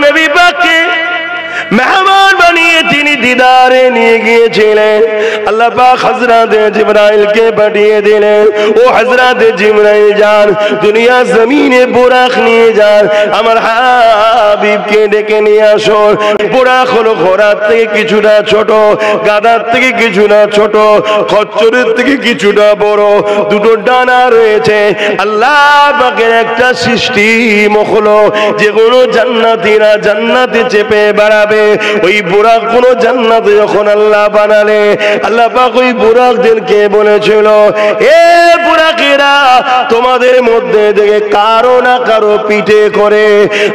নবী পাককে মেহমান বানিয়ে তিনি দিদারে নিয়ে গিয়েছিলেন। আল্লাহ পাক হযরত জিবরাইলকে পাঠিয়ে দিলেন, ও হযরত জিবরাইল যান, দুনিয়া জমিনে বুরাক নিয়ে যান, আমার হাবিবকে ডেকে নিয়ে আসো। বুরাক হলো ঘোড়ার থেকে কিছুটা ছোট, গাধার থেকে কিছুটা ছোট, খচ্চরের থেকে কিছুটা বড়, দুটো ডানা রয়েছে। আল্লাহ পাকের একটা সৃষ্টি মখলুক, যেগুলো জান্নাতীরা জান্নাতে চেপে বেড়াবে। ওই বুরাক কোন জান্নাতে যখন আল্লাহ বানালে, আল্লাহ পাক ওই বুরাকদেরকে বলেছিল, এ বুরাকেরা, তোমাদের মধ্যে থেকে কারো না কারো পিঠে করে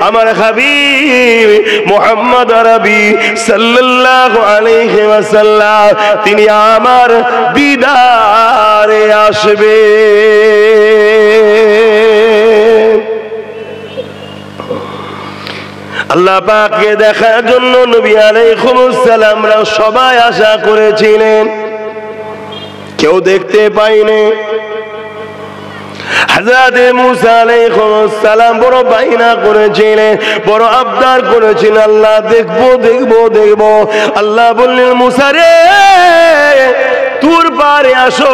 আমার হাবিব মুহাম্মদ আরবি সাল্লাল্লাহু আলাইহি ওয়াসাল্লাম তিনি আমার দিদারে আসবে। আল্লাহ পাককে দেখার জন্য নবী আলাইহিস সালামরা সবাই আশা করেছিলেন, কেউ দেখতে পায়নি। হযরত মুসা আলাইহিস সালাম বড় বাইনা করেছিলেন, বড় আবদার করেছিলেন, আল্লাহ দেখবো দেখবো দেখবো। আল্লাহ বললেন, মুসা রে, তুর পারে আসো।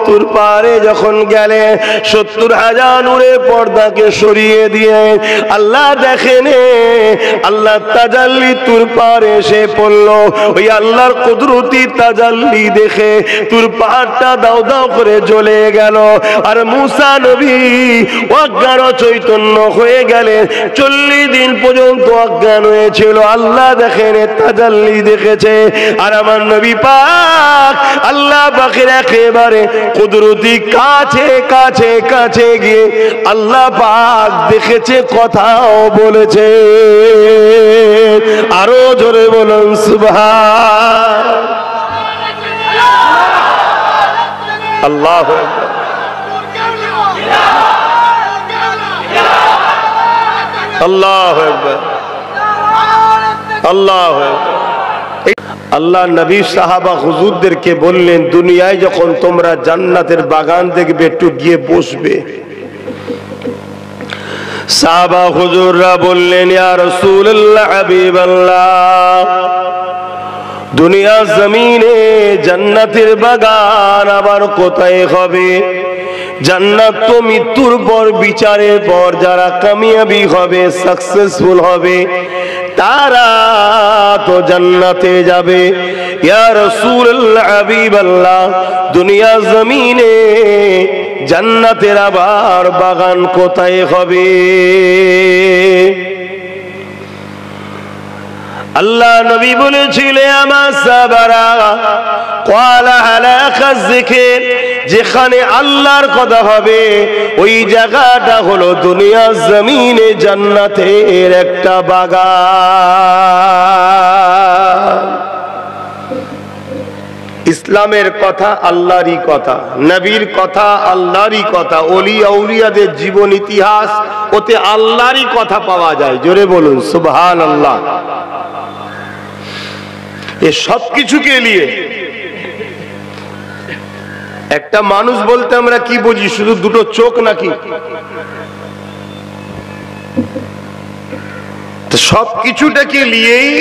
তুর পারে যখন গেলে ৭০,০০০ নূরের পর্দাকে সরিয়ে দিয়ে আল্লাহ দেখেন, আল্লাহ তাজাল্লি তুর পারে এসে পড়লো। ওই আল্লাহর কুদরতি তাজাল্লি দেখে তুর পাহাড়টা দাও দাও করে জ্বলে গেল। আর মুসা নবী অজ্ঞান চৈতন্য হয়ে গেলেন। ৪০ দিন পর্যন্ত অজ্ঞান হয়েছিল। আল্লাহ দেখেন, তাজাল্লি দেখেছে। আর আমার নবী পাক আল্লাহ পাকের একেবারে কুদরতি কাছে কাছে কাছে গিয়ে আল্লাহ পাক দেখেছে, কথাও বলেছে। আরো জোরে বলুন সুবহান আল্লাহু আকবার। আল্লাহু আকবার, আল্লাহু আকবার। আল্লাহ নবী সাহাবা হুজুরদেরকে বললেন, দুনিয়ায় যখন তোমরা জান্নাতের বাগান দেখবে একটু গিয়ে বসবে। সাহাবা হুজুররা বললেন, ইয়া রাসূলুল্লাহ, হাবিবাল্লাহ, দুনিয়া জমিনে জান্নাতের বাগান আবার কোথায় হবে? জান্নাত তো মৃত্যুর পর, বিচারের পর যারা কামিয়াবি হবে, সাকসেসফুল হবে, তারা তো জান্নাতে যাবে। ইয়া রাসূলুল্লাহ, হাবিবাল্লাহ, দুনিয়া জমিনে জান্নাতের আবার বাগান কোথায় হবে? আল্লাহ নবী বলেছিলেন, আমা সাবারা ক্বালা হালাকা যিকির, যেখানে আল্লাহর কথা হবে ওই জায়গাটা হলো দুনিয়া জমিনে জান্নাতের একটা বাগান। ইসলামের কথা আল্লাহরই কথা, নবীর কথা আল্লাহরই কথা, ওলি আউলিয়াদের জীবন ইতিহাস, ওতে আল্লাহরই কথা পাওয়া যায়। জোরে বলুন সুবহানাল্লাহ। এ সব কিছুকে নিয়ে একটা মানুষ বলতে আমরা কি বুঝি? শুধু দুটো চোখ নাকি? তো সব কিছুটাকে নিয়েই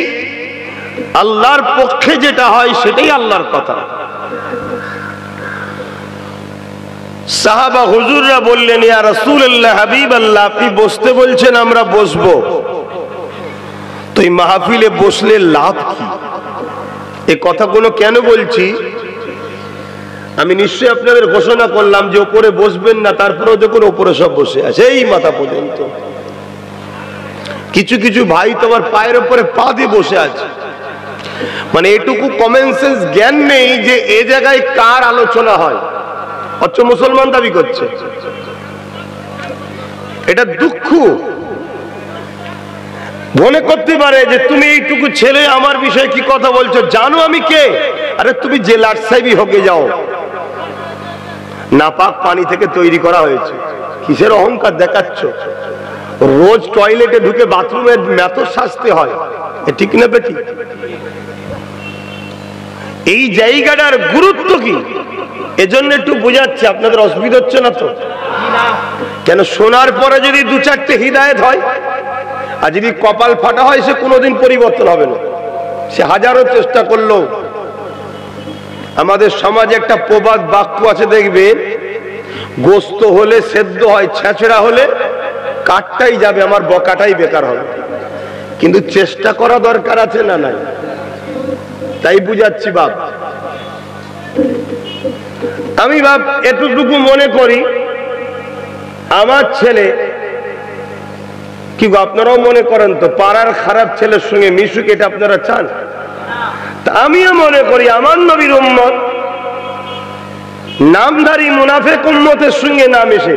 আল্লাহর পক্ষে যেটা হয় সেটাই আল্লাহর কথা। সাহাবা হুজুররা বললেন, ইয়া রাসূলুল্লাহ, হাবিবাল্লাহ, আপনি বসতে বলছেন, আমরা বসবো, তো এই মাহফিলে বসলে লাভ কি? এই কথাগুলো কেন বলছি? আমি নিশ্চয়ই আপনাদের ঘোষণা করলাম যে ওপরে বসবেন না, তারপরেও দেখুন ওপরে সব বসে আছে এই মাথা পর্যন্ত। কিছু কিছু ভাই তোমার পায়ের উপরে পা দিয়ে বসে আছে, মানে এটুকু কমন সেন্স জ্ঞান নেই যে এ জায়গায় কার আলোচনা হয়, অথচ মুসলমান দাবি করছে। এটা দুঃখ। মনে করতে পারে যে তুমি এইটুকু ছেলে আমার বিষয়ে কি কথা বলছো, জানো আমি কে? আরে তুমি যে লাট সাহেবই হকে যাও, নাপাক পানি থেকে তৈরি করা হয়েছে, কিসের অহংকার দেখাচ্ছ? রোজ টয়লেটে ঢুকে বাথরুমে এত শাস্তি হয়, ঠিক না বেটি? এই জায়গাটার গুরুত্ব কি এজন্য একটু বোঝাচ্ছি, আপনাদের অসুবিধা হচ্ছে না তো? কেন শোনার পরে যদি দু চারটে হিদায়েত হয়, আর যদি কপাল ফাটা হয় সে কোনোদিন পরিবর্তন হবে না, সে হাজারো চেষ্টা করলো। আমাদের সমাজে একটা প্রবাদ বাক্য আছে দেখবেন, গোস্ত হলে সেদ্ধ হয়, ছেঁচড়া হলে কাঠটাই যাবে, আমার বকাটাই বেকার হবে। কিন্তু চেষ্টা করা দরকার আছে না নাই? তাই বুঝাচ্ছি বাপ, আমি বাপ এতটুকু মনে করি আমার ছেলে, কি আপনারাও মনে করেন তো পাড়ার খারাপ ছেলের সঙ্গে মিশুক, এটা আপনারা চান? তা আমিও মনে করি আমার নবীর উম্মত নামধারী মুনাফিক উম্মতের সঙ্গে না মিশে,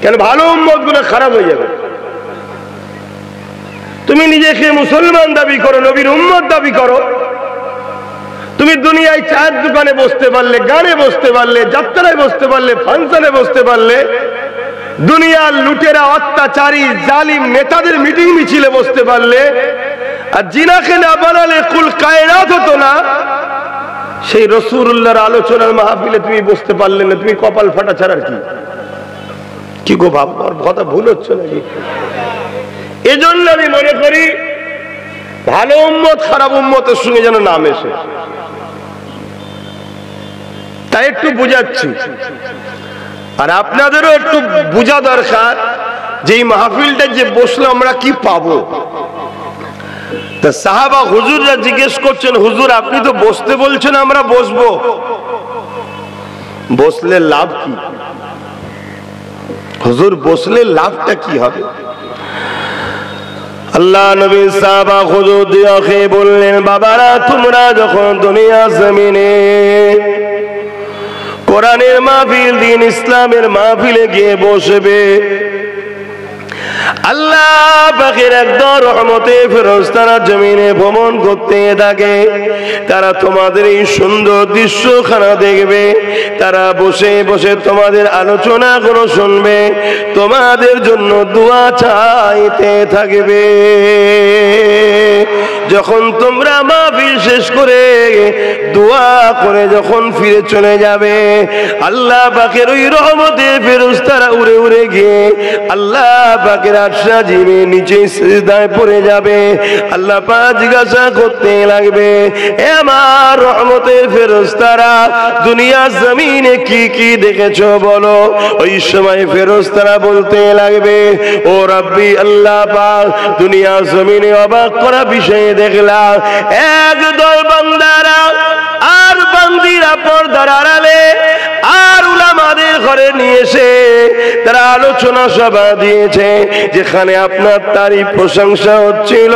কেন ভালো উম্মত গুলো খারাপ হয়ে যাবে। তুমি নিজেকে মুসলমান দাবি করো, নবীর উম্মত দাবি করো, তুমি দুনিয়ায় চায়ের দোকানে বসতে পারলে, গানে বসতে পারলে, যাত্রায় বসতে পারলে, ফাংশনে বসতে পারলে, দুনিয়ার লুটেরা অত্যাচারী জালিম নেতাদের মিটিং মিছিলে বসতে পারলে, আর জিনাকে না বানালে কুল কায়নাত হতো না, সেই রাসূলুল্লাহর আলোচনার মাহফিলে তুমি বসতে পারলে না, তুমি কপাল ফাটা ছাড়ার কি গো ভাব, কথা ভুল হচ্ছে নাকি? এজন্য আমি মনে করি ভালো উম্মত খারাপ উম্মতের সঙ্গে যেন না মেশে। তাই একটু বুঝাচ্ছি, আর আপনাদেরও একটু বোঝা দরকার যে এই মাহফিলটা যে বসলে আমরা কি পাবো। তা সাহাবা হুজুররা জিজ্ঞেস করছেন, হুজুর আপনি তো বসতে বলছেন, আমরা বসবো, বসলে লাভ কি? হুজুর বসলে লাভটা কি হবে? আল্লাহ নবী সাহাবা হুজুর দিয়াকে বললেন, বাবারা তোমরা যখন দুনিয়া জমিনে কোরআনের মাহফিল, দ্বীন ইসলামের মাহফিলে গিয়ে বসবে, আল্লাহ পাকের একদম রহমতে ফেরেশতারা জমিনে ভ্রমণ করতে থাকে, তারা তোমাদের এই সুন্দর দৃশ্যখানা দেখবে, তারা বসে বসে তোমাদের আলোচনা গুলো শুনবে, তোমাদের জন্য দোয়া চাইতে থাকবে। যখন তোমরা মাহফিল শেষ করে দোয়া করে যখন ফিরে চলে যাবে, আল্লাহ পাকের ওই রহমতের ফেরেশতারা উড়ে উড়ে গিয়ে আল্লাহ পাকের আরশে আজিমের নিচে সিজদায় পড়ে যাবে। আল্লাহ পাক জিজ্ঞাসা করতে লাগবে, হে আমার রহমতের ফেরেশতারা দুনিয়া জমিনে কি কি দেখেছো বলো। ওই সময় ফেরেশতারা বলতে লাগবে, ও রাব্বি আল্লাহ পাক, দুনিয়া জমিনে অবাক করা বিষয় দেখলাম, একদল বান্দারা আর বান্দিরা পর্দার আড়ালে আর উলামাদের ঘরে নিয়ে এসে তারা আলোচনা সভা দিয়েছে, যেখানে আপনার তারিফ প্রশংসা হচ্ছিল,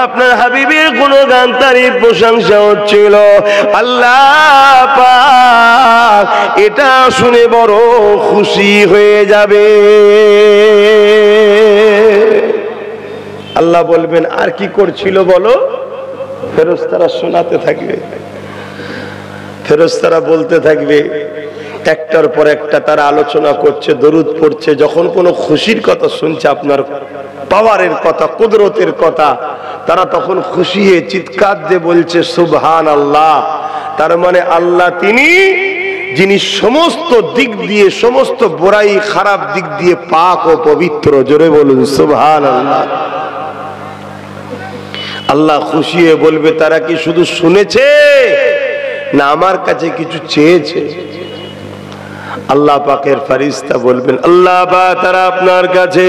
আপনার হাবিবের গুণগান তারিফ প্রশংসা হচ্ছিল। আল্লাহ পাক এটা শুনে বড় খুশি হয়ে যাবে। আল্লাহ বলবেন, আর কি করছিল বলো? ফেরেশতারা শোনাতে থাকবে, ফেরেশতারা বলতে থাকবে, একটার পর একটা তারা আলোচনা করছে, দরুদ পড়ছে, যখন কোনো খুশির কথা শুনছে, আপনার পাওয়ারের কথা, কুদরতের কথা, তারা তখন খুশি হয়ে চিৎকার দিয়ে বলছে সুবহানাল্লাহ। তার মানে আল্লাহ তিনি যিনি সমস্ত দিক দিয়ে, সমস্ত বুরাই খারাপ দিক দিয়ে পাক ও পবিত্র। জোরে বলুন সুবহানাল্লাহ। আল্লাহ খুশি হয়ে বলবে, তারা কি শুধু শুনেছে না আমার কাছে কিছু চেয়েছে? আল্লাহ পাকের ফেরেশতা বলবেন, আল্লাহ পাক তারা আপনার কাছে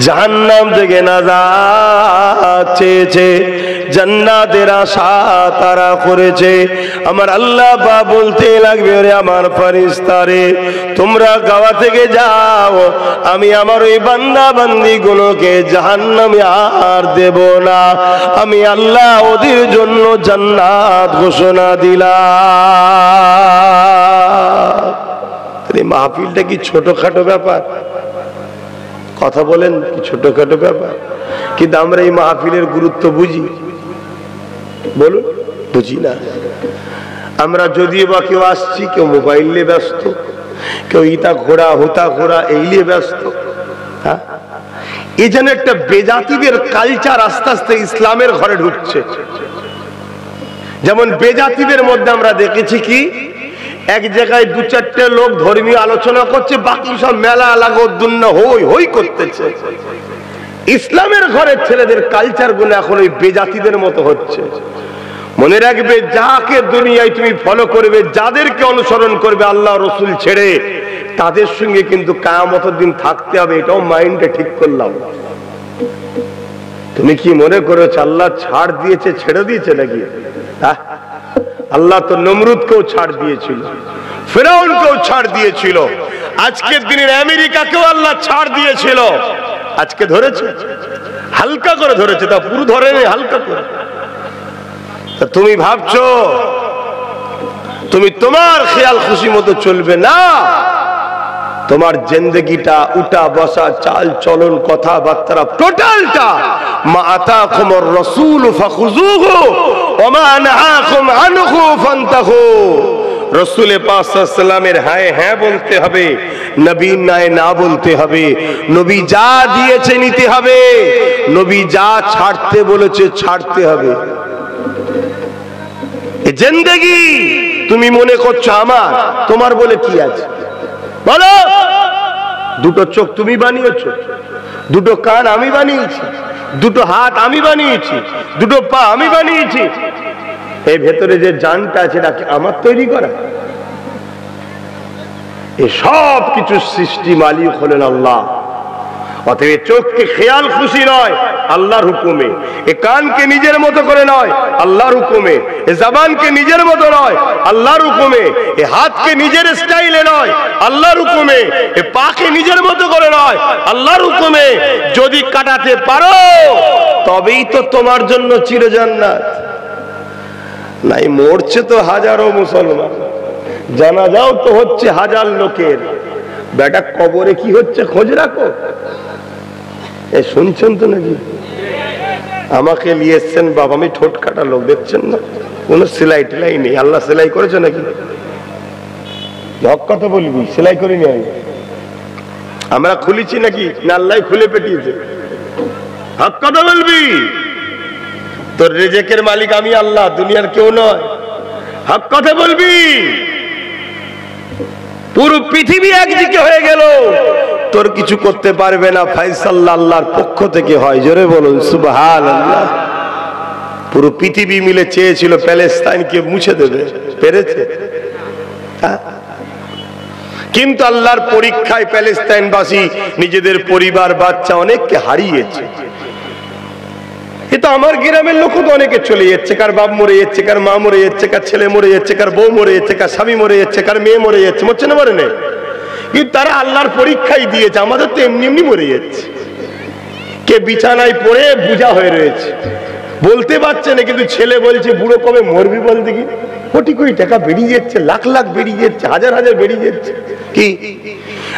জাহান্নাম থেকে নাজাত চেয়েছে, জান্নাতের আশা তারা করেছে। আমার আল্লাহ পাক বলতে লাগবে, রে আমার ফেরেশতারে তোমরা গাওয়া থেকে যাও, আমি আমার ওই বান্দা বান্দি গুলোকে জাহান্নামে আর দেব না, আমি আল্লাহ ওদের জন্য জান্নাত ঘোষণা দিলাম। মাহফিলটা কি ছোটখাটো ব্যাপার? কথা বলেন, কি ছোটখাটো ব্যাপার? কিন্তু আমরা এই মাহফিলের গুরুত্ব বুঝি? বলুন, বুঝি না। আমরা যদিও বা কেউ আসছি, কেউ মোবাইল নিয়ে ব্যস্ত, কেউ ইতা ঘোড়া হুতা ঘোড়া এই নিয়ে ব্যস্ত। হ্যাঁ, এই যেন একটা বেজাতিদের কালচার আস্তে আস্তে ইসলামের ঘরে ঢুকছে। যেমন বেজাতিদের মধ্যে আমরা দেখেছি কি, এক জায়গায় দু চারটে লোক ধর্মীয় আলোচনা করছে, বাকি সব মেলা লাগোদ্দুন্না হই হই করতেছে। ইসলামের ঘরের ছেলেদের কালচার গুলো এখন ওই বেজাতিদের মতো হচ্ছে। মনে রাখবে, যাকে দুনিয়ায় তুমি ফলো করবে, যাদেরকে অনুসরণ করবে আল্লাহ রসুল ছেড়ে, তাদের সঙ্গে কিন্তু কিয়ামতের দিন থাকতে হবে। এটাও মাইন্ডে ঠিক করলাম। তুমি কি মনে করেছো আল্লাহ ছাড় দিয়েছে, ছেড়ে দিয়েছে নাকি? আল্লাহ তো নমরুদকেও ছাড় দিয়েছিল, ফিরআউনকেও ছাড় দিয়েছিল, আজকের দিনের আমেরিকাকেও আল্লাহ ছাড় দিয়েছিল। আজকে ধরেছে, হালকা করে ধরেছে, তা পুরো ধরেনি, হালকা করে। তা তুমি ভাবছো তুমি তোমার খেয়াল খুশি মতো চলবে না। তোমার জিন্দেগিটা, উঠা বসা, চাল চলন, কথাবার্তা, টোটালটা মা আতাকুমুর রাসূল ফাখুযুহু ওয়া মা নাহাকুম আনহু ফান্তাহু। রাসূল পাক সাল্লাল্লাহু আলাইহি ওয়াসাল্লামের হ্যাঁ হ্যাঁ বলতে হবে, নবীর নাই না বলতে হবে। নবী যা দিয়েছে নিতে হবে, নবী যা ছাড়তে বলেছে ছাড়তে হবে। এই জিন্দেগি তুমি মনে করছো আমার, তোমার বলে কি আছে বলো? দুটো চোখ তুমি বানিয়েছো, দুটো কান আমি বানিয়েছি, দুটো হাত আমি বানিয়েছি, দুটো পা আমি বানিয়েছি। এই ভেতরে যে জানটা আছে নাকি আমার তৈরি করা? এই সব কিছু সৃষ্টি মালিক হলেন আল্লাহ। অতএব চোখকে খেয়াল খুশি নয়, আল্লাহর হুকুমে। এ কানকে নিজের মতো করে নয়, আল্লাহর হুকুমে। এ জবানকে নিজের মতো নয়, আল্লাহর হুকুমে। এ হাতকে নিজের স্টাইলে নয়, আল্লাহর হুকুমে। এ পাকে নিজের মতো করে নয়, আল্লাহর হুকুমে। যদি কাটাতে পারো তবেই তো তোমার জন্য চিরজান্নাত। নাই মরছে তো হাজারো মুসলমান, জানাজাও তো হচ্ছে হাজার লোকের। বেটা কবরে কি হচ্ছে খোঁজ রাখো। এ শুনছেন তো নাকি? আমাকে নিয়ে এসছেন বাবা, আমি ঠোঁট কাটা লোক, দেখছেন না? কোন সেলাই টেলাই নেই। আল্লাহ সেলাই করেছে নাকি? হক কথা বলবি, সেলাই করিনি আমি। আমরা খুলেছি নাকি না আল্লাহ খুলে পেটিয়েছে? হক কথা বলবি। তোর রিজেকের মালিক আমি আল্লাহ, দুনিয়ার কেউ নয়। হক কথা বলবি। পুরো পৃথিবী একদিকে হয়ে গেল, তোর কিছু করতে পারবে না, ফয়সালা আল্লাহর পক্ষ থেকে হয়। জোরে বলুন সুবহানাল্লাহ। পুরো পৃথিবী মিলে চেয়েছিল প্যালেস্তাইনকে মুছে দেবে, পেরেছে? কিন্তু আল্লাহর পরীক্ষায় প্যালেস্তাইনবাসী নিজেদের পরিবার, বাচ্চা অনেককে হারিয়েছে। এটা আমার গ্রামের লোক তো অনেকে চলে যাচ্ছে, কার বাপ মরে যাচ্ছে, কার মা মরে যাচ্ছে, কার ছেলে মরে যাচ্ছে, কার বউ মরে যাচ্ছে, কার স্বামী মরে যাচ্ছে, কার মেয়ে মরে যাচ্ছে। মরছে না মরে নেই? কিন্তু তারা আল্লাহর পরীক্ষাই দিয়েছে। আমাদের তো এমনি এমনি মরে যাচ্ছে। কে বিছানায় পড়ে বুঝা হয়ে রয়েছে, বলতে পারছে না, কিন্তু ছেলে বলছে বুড়ো কবে মরবি বল দেখি। কোটি কোটি টাকা বেরিয়ে যাচ্ছে, লাখ লাখ বেরিয়ে যাচ্ছে, হাজার হাজার বেরিয়ে যাচ্ছে। কি?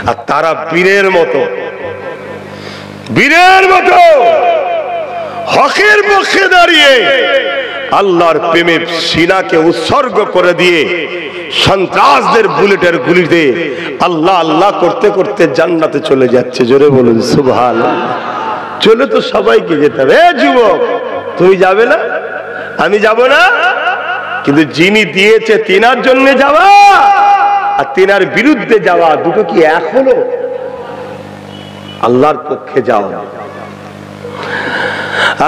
আর তারা বীরের মতো, বীরের মতো হকের পক্ষে দাঁড়িয়ে আল্লাহর প্রেমে সিনাকে উৎসর্গ করে দিয়ে সন্ত্রাসদের বুলেটের গুলিতে আল্লাহ আল্লাহ করতে করতে জান্নাতে চলে যাচ্ছে। জোরে বলুন সুবহানাল্লাহ। চলে তো সবাইকে যেতে হবে। যুবক, তুমি যাবে না? আমি যাব না? কিন্তু যিনি দিয়েছে তিনার জন্য যাওয়া আর তিনার বিরুদ্ধে যাওয়া, দুটো কি এক হলো? আল্লাহর পক্ষে যাও।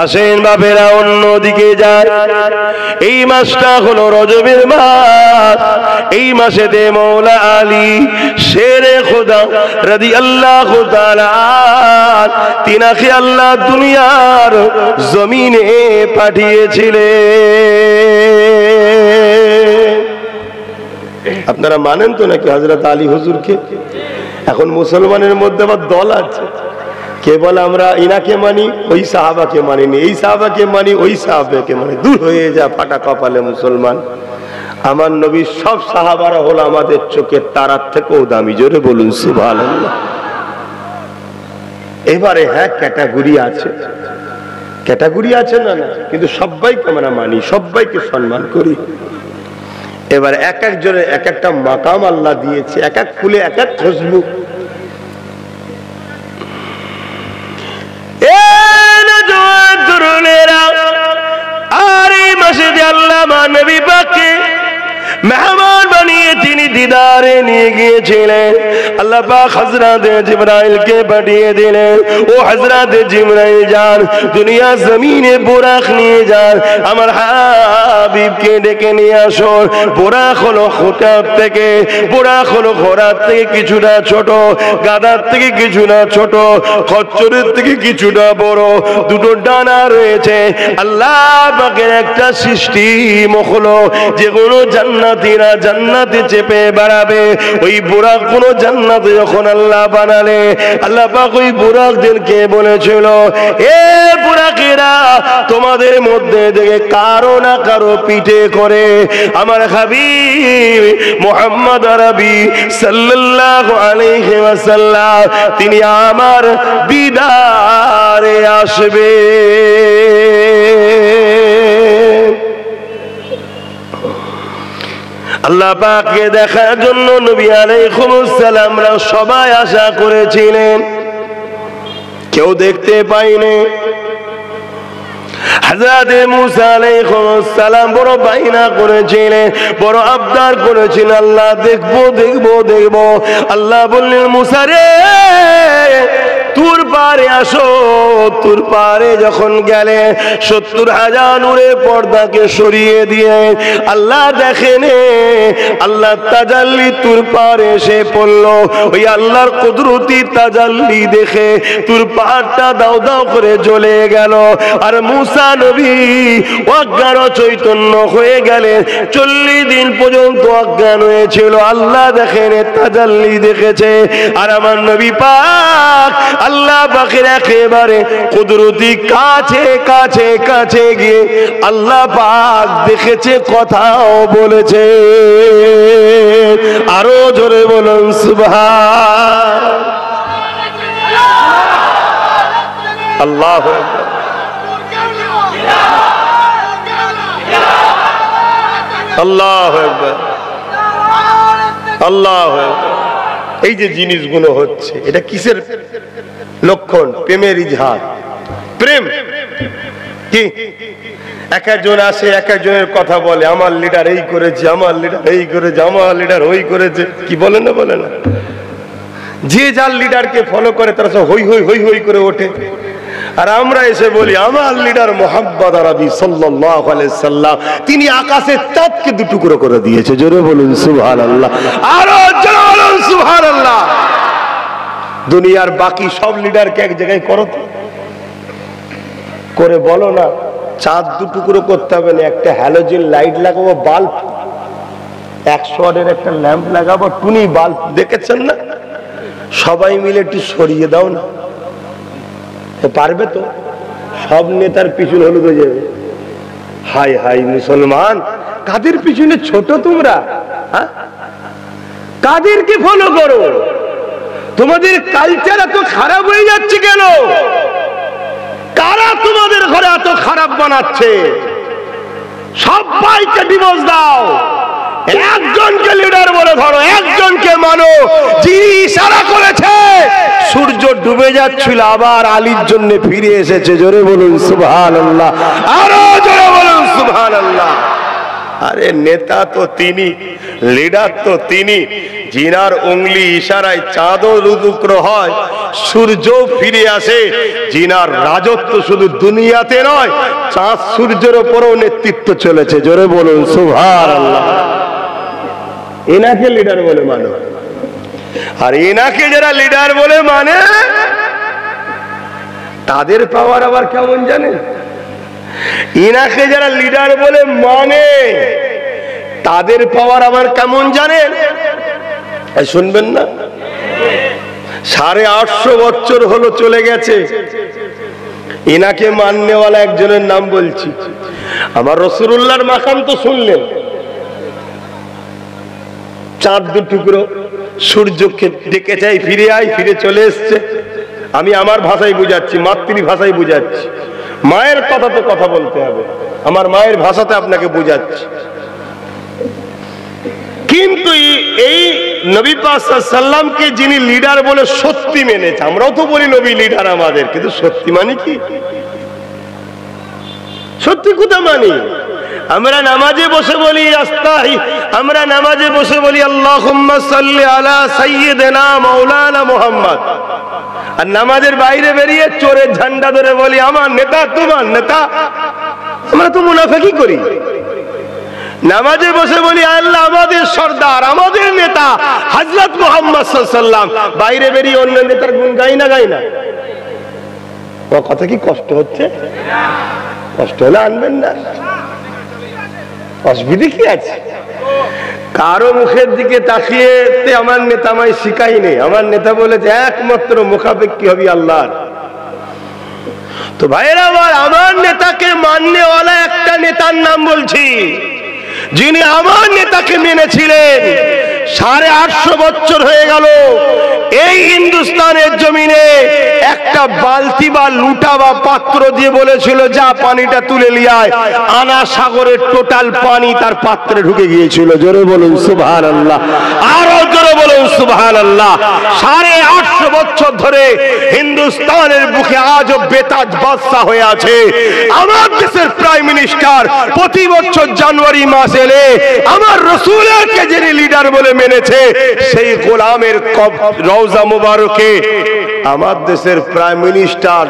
আসেন বাপেরা অন্যদিকে যায়। এই মাসটা হলো রজবের মাস। এই মাসেতে মৌলা আলী শেরে খোদা রাদিয়াল্লাহু তাআলা তিনাকে আল্লাহ দুনিয়ার জমিনে পাঠিয়েছিলেন। আপনারা মানেন তো নাকি হযরত আলী হুজুরকে? এখন মুসলমানের মধ্যে আবার দল আছে, কে বলে আমরা ইনাকে মানি, ওই সাহাবাকে মানিনি, এই সাহাবাকে মানি, ওই সাহাবাকে মানি। দূর হয়ে যা ফাটা কপালে মুসলমান। আমার নবীর সব সাহাবারা হলো আমাদের চোখের তারার থেকেও দামি। জোরে বলুন সুবহানাল্লাহ। এবারে হ্যাঁ ক্যাটাগরি আছে, ক্যাটাগরি আছে না না, কিন্তু সবাইকে আমরা মানি, সবাইকে সম্মান করি। এবার এক একজনের এক একটা মাকাম আল্লাহ দিয়েছে, এক এক ফুলে এক এক খুশবু। আর এই মাসে যে আল্লাহ নবী পাককে মেহমান বানিয়ে তিনি দিদারে নিয়ে গিয়েছিলেন। আল্লাহ পাক হযরত জিবরাইলকে পাঠিয়ে দিলেন, ও হযরত জিবরাইল যান, দুনিয়া জমিনে বুরাক নিয়ে যান, আমার হাবিবকে ডেকে নিয়ে আসুন। বুরাক হলো খোঁটার থেকে, বুরাক হলো ঘোড়ার থেকে কিছুটা ছোট, গাধার থেকে কিছুটা ছোট, খচ্চরের থেকে কিছুটা বড়, দুটো ডানা রয়েছে। আল্লাহ পাকের একটা সৃষ্টি মখলুক, যেগুলো জান্নাতীরা জান্নাতে চেপে বেড়াবে। ওই বুরাক কোন জান্নাতে যখন আল্লাহ বানালে, আল্লাহ পাক ওই বুরাকদেরকে বলেছিল, এ বুরাকেরা, তোমাদের মধ্যে থেকে কারো না কারো পিঠে করে আমার হাবিব মুহাম্মদ আরবি সাল্লাল্লাহু আলাইহি ওয়াসাল্লাম তিনি আমার দিদারে আসবে। আল্লাহ পাককে দেখার জন্য নবী আলাইহিস সালামরা সবাই আশা করেছিলেন, কেউ দেখতে পায়নি। হযরত মুসা আলাইহিস সালাম বড় বাইনা করেছিলেন, বড় আবদার করেছিলেন, আল্লাহ দেখবো দেখবো দেখবো। আল্লাহ বললেন, মুসা রে, তুর পারে আসো। তুর পারে যখন গেলে ৭০,০০০ নূরের পর্দাকে সরিয়ে দিয়ে আল্লাহ দেখেন, আল্লাহ তাজাল্লি তুর পারে এসে পড়লো। ওই আল্লাহর কুদরতি তাজাল্লি দেখে তুর পাহাড়টা দাও দাও করে জ্বলে গেল। আর মুসা নবী অজ্ঞান চৈতন্য হয়ে গেলেন। ৪০ দিন পর্যন্ত অজ্ঞান হয়েছিল। আল্লাহ দেখেন, তাজাল্লি দেখেছে। আর আমার নবী পাক আল্লাহ পাকের একেবারে কুদরতি কাছে কাছে কাছে গিয়ে আল্লাহ পাক দেখেছে, কথাও বলেছে। আরো জোরে বলুন সুবহান আল্লাহু আকবার। আল্লাহু আকবার, আল্লাহু আকবার। এই যে জিনিসগুলো হচ্ছে, এটা কিসের লক্ষণ? প্রেমের ইজহার। প্রেম কি? এক একজন আসে, এক একজনের কথা বলে, আমার লিডার এই করেছে, আমার লিডার এই করেছে, আমার লিডার ওই করেছে। কি বলে না, বলে না? যে যার লিডারকে ফলো করে তারা সব হই হই হই হই করে ওঠে। আর আমরা এসে বলি, আমার লিডার মুহাম্মদ আরবি সাল্লাল্লাহু আলাইহি সাল্লাম, তিনি আকাশের চাঁদকে দুটুকরো করে দিয়েছে। জোরে বলুন সুবহানাল্লাহ, আরো জোরে বলুন সুবহানাল্লাহ। দুনিয়ার বাকি সব লিডারকে এক জায়গায় করো করে বলো না, চাঁদ দুটুকরো করতে হবে না, একটা হ্যালোজেন লাইট লাগাবো, বাল্ব 100 ওয়াটের একটা ল্যাম্প লাগাবো, টুনি বাল্ব, দেখেছেন না? সবাই মিলে একটু সরিয়ে দাও না, পারবে তো? সব নেতার পিছনে হলুদ হয়ে যাবে। হাই হাই মুসলমান, কাদের পিছনে ছোট তোমরা? কাদেরকে ফলো করো? তোমাদের কালচার এত খারাপ হয়ে যাচ্ছে কেন? কারা তোমাদের ঘরে এত খারাপ বানাচ্ছে? সবাইকে ডিভোর্স দাও, একজনকে লিডার বলে ধরো, একজনকে মানো, যিনি ইশারা করেছে সূর্য ডুবে যাচ্ছিল, আবার আলীর জন্য ফিরে এসেছে। জোরে বলুন সুবহানাল্লাহ, আরো জোরে বলুন সুবহানাল্লাহ। আরে নেতা তো তিনি, লিডার তো তিনি, জিনার উংলি ইশারায় চাঁদও দুটুকরো হয়, সূর্য ফিরে আসে। জিনার রাজত্ব শুধু দুনিয়াতে নয়, চাঁদ সূর্যের উপরও নেতৃত্ব চলেছে। জোরে বলুন সুবহানাল্লাহ। এনাকে লিডার বলে মানে, আর এনাকে যারা লিডার বলে মানে, তাদের পাওয়ার আবার কেমন জানেন? ইনাকে যারা লিডার বলে মানে, তাদের পাওয়ার আবার কেমন জানেন? শুনবেন না? 850 বছর হলো চলে গেছে, ইনাকে মাননেওয়ালা একজনের নাম বলছি। আমার রাসূলুল্লাহর মাকাম তো শুনলেন, চাঁদ দুটুকরো, সূর্যকে ডেকে চাই ফিরে আয়, ফিরে চলে এসছে। আমি আমার ভাষায় বুঝাচ্ছি, মাতৃভাষায় বুঝাচ্ছি। মায়ের কথা তো কথা বলতে হবে, আমার মায়ের ভাষাতে আপনাকে বুঝাচ্ছি। কিন্তু এই নবী পাক সাল্লাল্লাহু আলাইহি সাল্লামকে যিনি লিডার বলে সত্যি মেনেছে, আমরাও তো বলি নবী লিডার আমাদের, কিন্তু সত্যি মানে কি? সত্যি কোথা মানি? আমরা নামাজে বসে বলি আমরা নামাজে বসে বলি আল্লাহুম্মা সাল্লি আলা সাইয়্যিদিনা মাওলানা মুহাম্মদ, আর নামাজের বাইরে বেরিয়ে চোরের ঝান্ডা ধরে বলি আমার নেতা তোমার নেতা। আমরা তো মুনাফিকি করি। নামাজে বসে বলি আল্লাহ আমাদের সর্দার, আমাদের নেতা হযরত মুহাম্মদ সাল্লাল্লাহু আলাইহি ওয়াসাল্লাম, বাইরে বেরিয়ে অন্য নেতার গুণ গাই না গাই না? ও কথা কি কষ্ট হচ্ছে? কষ্ট হলে আনবেন না, অসুবিধা কি আছে? কারো মুখের দিকে তাকিয়ে আমার নেতা আমায় শিখাইনি। আমার নেতা বলেছে একমাত্র মুখাপেক্ষী হবি আল্লাহর। তো ভাইরা আমার নেতাকে মাননেওয়ালা একটা নেতার নাম বলছি, যিনি আমার নেতাকে মেনেছিলেন। 850 বছর হয়ে গেল এই হিন্দুস্তানের জমিনে একটা বালতি বা লুটা বা পাত্র দিয়ে বলেছিল যা পানিটা তুলে লিয়ায়, আনা সাগরের টোটাল পানি তার পাত্রে ঢুকে গিয়েছিল। জোরে বলুন সুবহানাল্লাহ, আরো জোরে বলুন সুবহানাল্লাহ। 850 বছর ধরে হিন্দুস্তানের বুকে আজও বেতাজ বাদশা হয়ে আছে। আমার দেশের প্রাইম মিনিস্টার প্রতি বছর জানুয়ারি মাস এলে আমার রাসূলকে যিনি লিডার বলে মেনেছে, সেই গোলামের রওজা মুবারকে আমার দেশের প্রাইম মিনিস্টার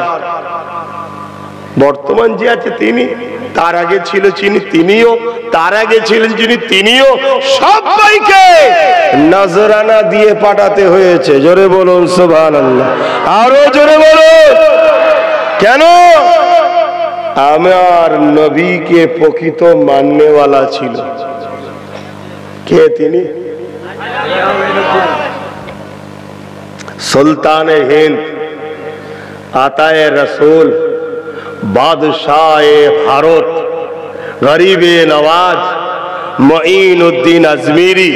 বর্তমান যে আছে তিনি, তার আগে ছিল যিনি তিনিও, তার আগে ছিলেন যিনি তিনিও, সবাইকে নজরানা দিয়ে পাঠাতে হয়েছে। জোরে বলুন সুবহানাল্লাহ, আরো জোরে বলুন। কেন? আমার নবীকে প্রকৃত মাননেওয়ালা ছিল। কে তিনি? সুলতানে হিন্দ, আতায়ে রসুল, বাদশাহে ভারত, গরিবে নওয়াজ, মুঈনুদ্দিন আজমিরি,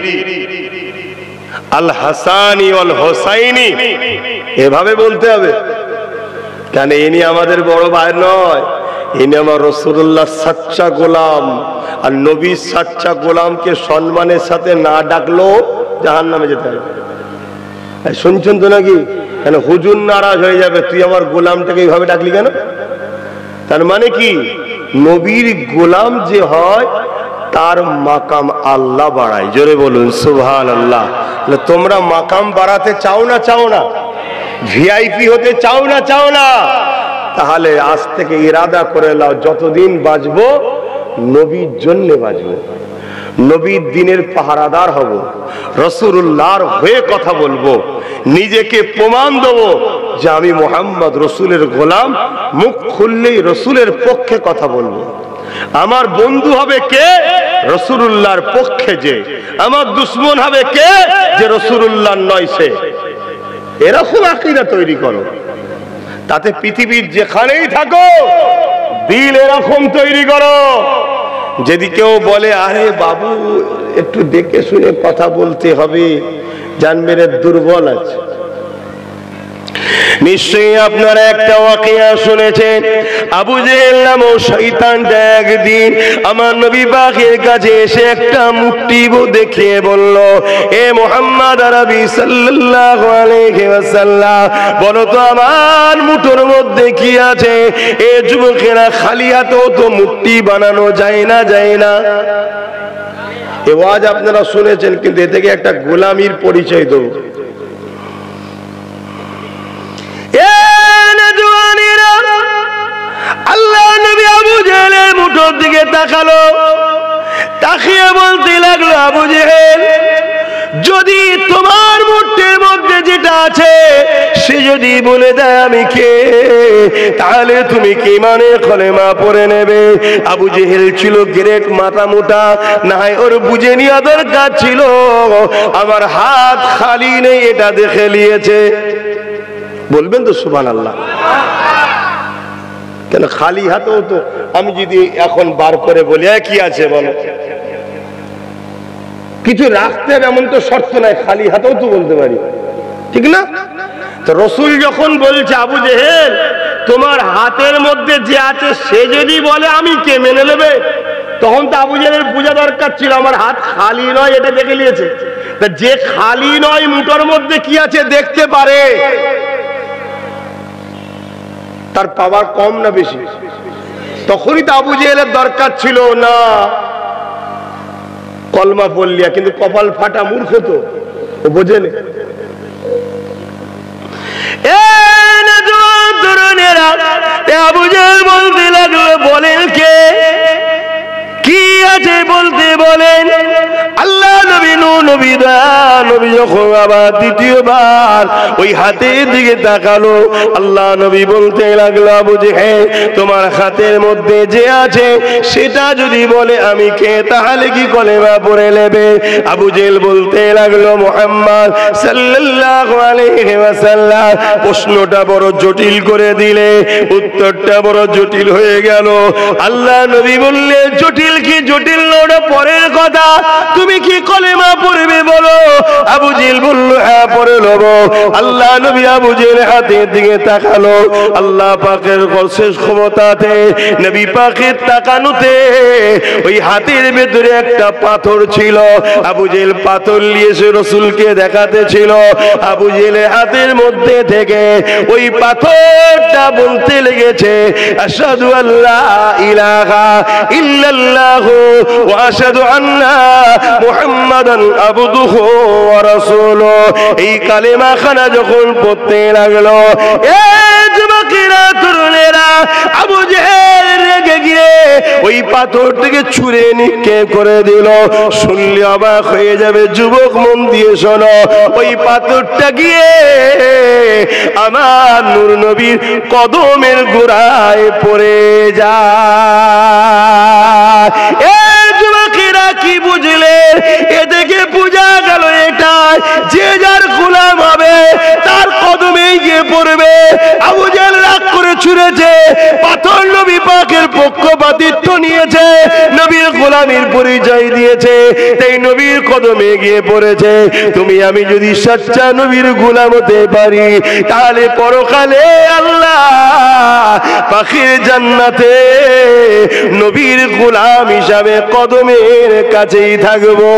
আল হাসানি ওয়াল হুসাইনি, এভাবে বলতে হবে। কেন? ইনি আমাদের বড় ভাই নয়, ইনি আমার রাসূলুল্লাহ সচ্চা গোলাম। আর নবী সচ্চা গোলামকে সম্মানের সাথে না ডাকলো জাহান্নামে যেতে হবে। শুনছেন তো নাকি? কেন হুজুর নারাজ হয়ে যাবে, তুই আমার গোলামটাকে এইভাবে ডাকলি কেন? তার মানে কি? নবীর গোলাম যে হয় তার মাকাম আল্লাহ বাড়ায়। জোরে বলুন সুবহানাল্লাহ। তোমরা মাকাম বাড়াতে চাও না? চাও না? ভিআইপি হতে চাও না? চাও না? তাহলে আজ থেকে ইরাদা করে নাও, যতদিন বাঁচবো নবীর জন্য বাঁচবো, নবীর দিনের পাহারাদার হব, রাসূলুল্লাহর হয়ে কথা বলবো, নিজেকে প্রমাণ দেবো যে আমি মুহাম্মদ রাসূলের গোলাম। মুখ খুললেই রাসূলের পক্ষে কথা বলবো। আমার বন্ধু হবে কে? রাসূলুল্লাহর পক্ষে যে। আমার দুশমন হবে কে? যে রাসূলুল্লাহর নয় সে। এরকম আকীদা তৈরি করো, তাতে পৃথিবীর যেখানেই থাকো দিল এরকম তৈরি করো। যদি কেউ বলে আরে বাবু একটু দেখে শুনে কথা বলতে হবে, জানবেন দুর্বল আছে। নিশ্চয়ই আপনারা একটা ওয়াকিয়া শুনেছেন, আবু জেহেল নামক শয়তানটা একদিন আমার নবী পাকের কাছে এসে একটা মূর্তি দেখিয়ে বলল, এ মুহাম্মদ আরবি সাল্লাল্লাহু আলাইহি ওয়াসাল্লাম, বলো তো আমার মুঠোর মধ্যে কি আছে? এ যুবকেরা খালি হাতেও তো মূর্তি বানানো যায় না, যায় না। এ ওয়াজ আপনারা শুনেছেন, কিন্তু এ থেকে একটা গোলামির পরিচয় দেব। আল্লাহ নবী আবু জেহেলের মুঠোর দিকে তাকালো, তাকিয়ে বলতে লাগলো, আবু জেহেল, যদি তোমার মুঠের মধ্যে যেটা আছে সে যদি বলে দেয় আমি কে, তাহলে তুমি কি মানে কলেমা পড়ে নেবে? আবু জেহেল ছিল গ্রেট মাথা মোটা, না হয় ওর বুঝে নেওয়া দরকার ছিল আমার হাত খালি নেই এটা দেখে নিয়েছে। বলবেন তো সুবহানাল্লাহ। কেন খালি হাতেও তো আমি যদি এখন বার করে বলি কি আছে বলো, কিছু রাখতে হবে এমন তো শর্ত নাই, খালি হাতেও তো বলতে পারি, ঠিক না? তো রাসূল যখন বলছে আবু জেহেল তোমার হাতের মধ্যে যে আছে সে যদি বলে আমি কে, মেনে নেবে? তখন তো আবু জেহেলের বোঝা দরকার ছিল আমার হাত খালি নয়, এটা দেখে নিয়েছে। তা যে খালি নয় মুঠোর মধ্যে কি আছে দেখতে পারে, তার পাওয়ার কম না বেশি? তখনই তো আবু জেহেলের দরকার ছিল না কলমা পড়লিয়া, কিন্তু কপাল ফাটা মূর্খ তো, ও বোঝেন। আবু জেহেল বলতে লাগলো, বলেন কে, কি আছে বলতে বলেন। আল্লাহ নবী নবী নবী যখন আবার দ্বিতীয়বার ওই হাতের দিকে তাকালো, আল্লাহ নবী বলতে লাগলো, আবু জেহেল তোমার হাতের মধ্যে যে আছে সেটা যদি বলে আমি কে, তাহলে কি কলেমা পড়ে নেবে? আবু জেহেল বলতে লাগলো, মুহাম্মদ সাল্লাল্লাহু আলাইহি ওয়াসাল্লাম। প্রশ্নটা বড় জটিল করে দিলে, উত্তরটা বড় জটিল হয়ে গেল। আল্লাহ নবী বললেন, জটিল কি জটিল না ওটা পরের কথা, তুমি কি কলেমা পড়বে বলো। আবু জেহেল বলল, হ্যাঁ পড়ে নেব। আল্লাহ নবী আবু জেহেলের হাতের দিকে তাকালো, আল্লাহ পাকের শেষ ক্ষমতাতে নবী পাকের তাকানোতে ওই হাতের ভেতরে একটা পাথর ছিল। আবু জেহেল পাথর নিয়ে এসে রাসূলকে দেখাতে ছিল। আবু জেহেলের হাতের মধ্যে থেকে ওই পাথরটা বলতে লেগেছে, আশহাদু আল্লা ইলাহা ইল্লাল্লাহু ওয়া আশহাদু আন্না মুহাম্মাদান আবদুহু ওয়া রাসূলুহু। এই কালেমা খানা যখন পড়তে লাগলো, এ যুবকেরা তরুণেরা, আবু জেহেল রেগে গিয়ে ওই পাথরটাকে ছুঁড়ে নিক্ষেপ করে দিল। শুনলে অবাক হয়ে যাবে, যুবক মন দিয়ে শোনো, ওই পাথরটা গিয়ে আমার নূর নবীর কদমের গোড়ায় পড়ে যায়। যুবকেরা কি বুঝলে? এ দেখে বোঝা গেল এটা যে যার গোলাম হবে তার কদমে গিয়ে পড়বে। আবু জেহেল রাগ করে ছুঁড়েছে পাথর, নবী পাকের পক্ষপাতিত্ব নিয়েছে, নবীর গোলামীর পরিচয় দিয়েছে, তাই নবীর কদমে গিয়ে পড়েছে। তুমি আমি যদি সচ্চা নবীর গোলাম হতে পারি, তাহলে পরকালে আল্লাহ পাখির জান্নাতে নবীর গোলাম হিসাবে কদমের কাছেই থাকবো।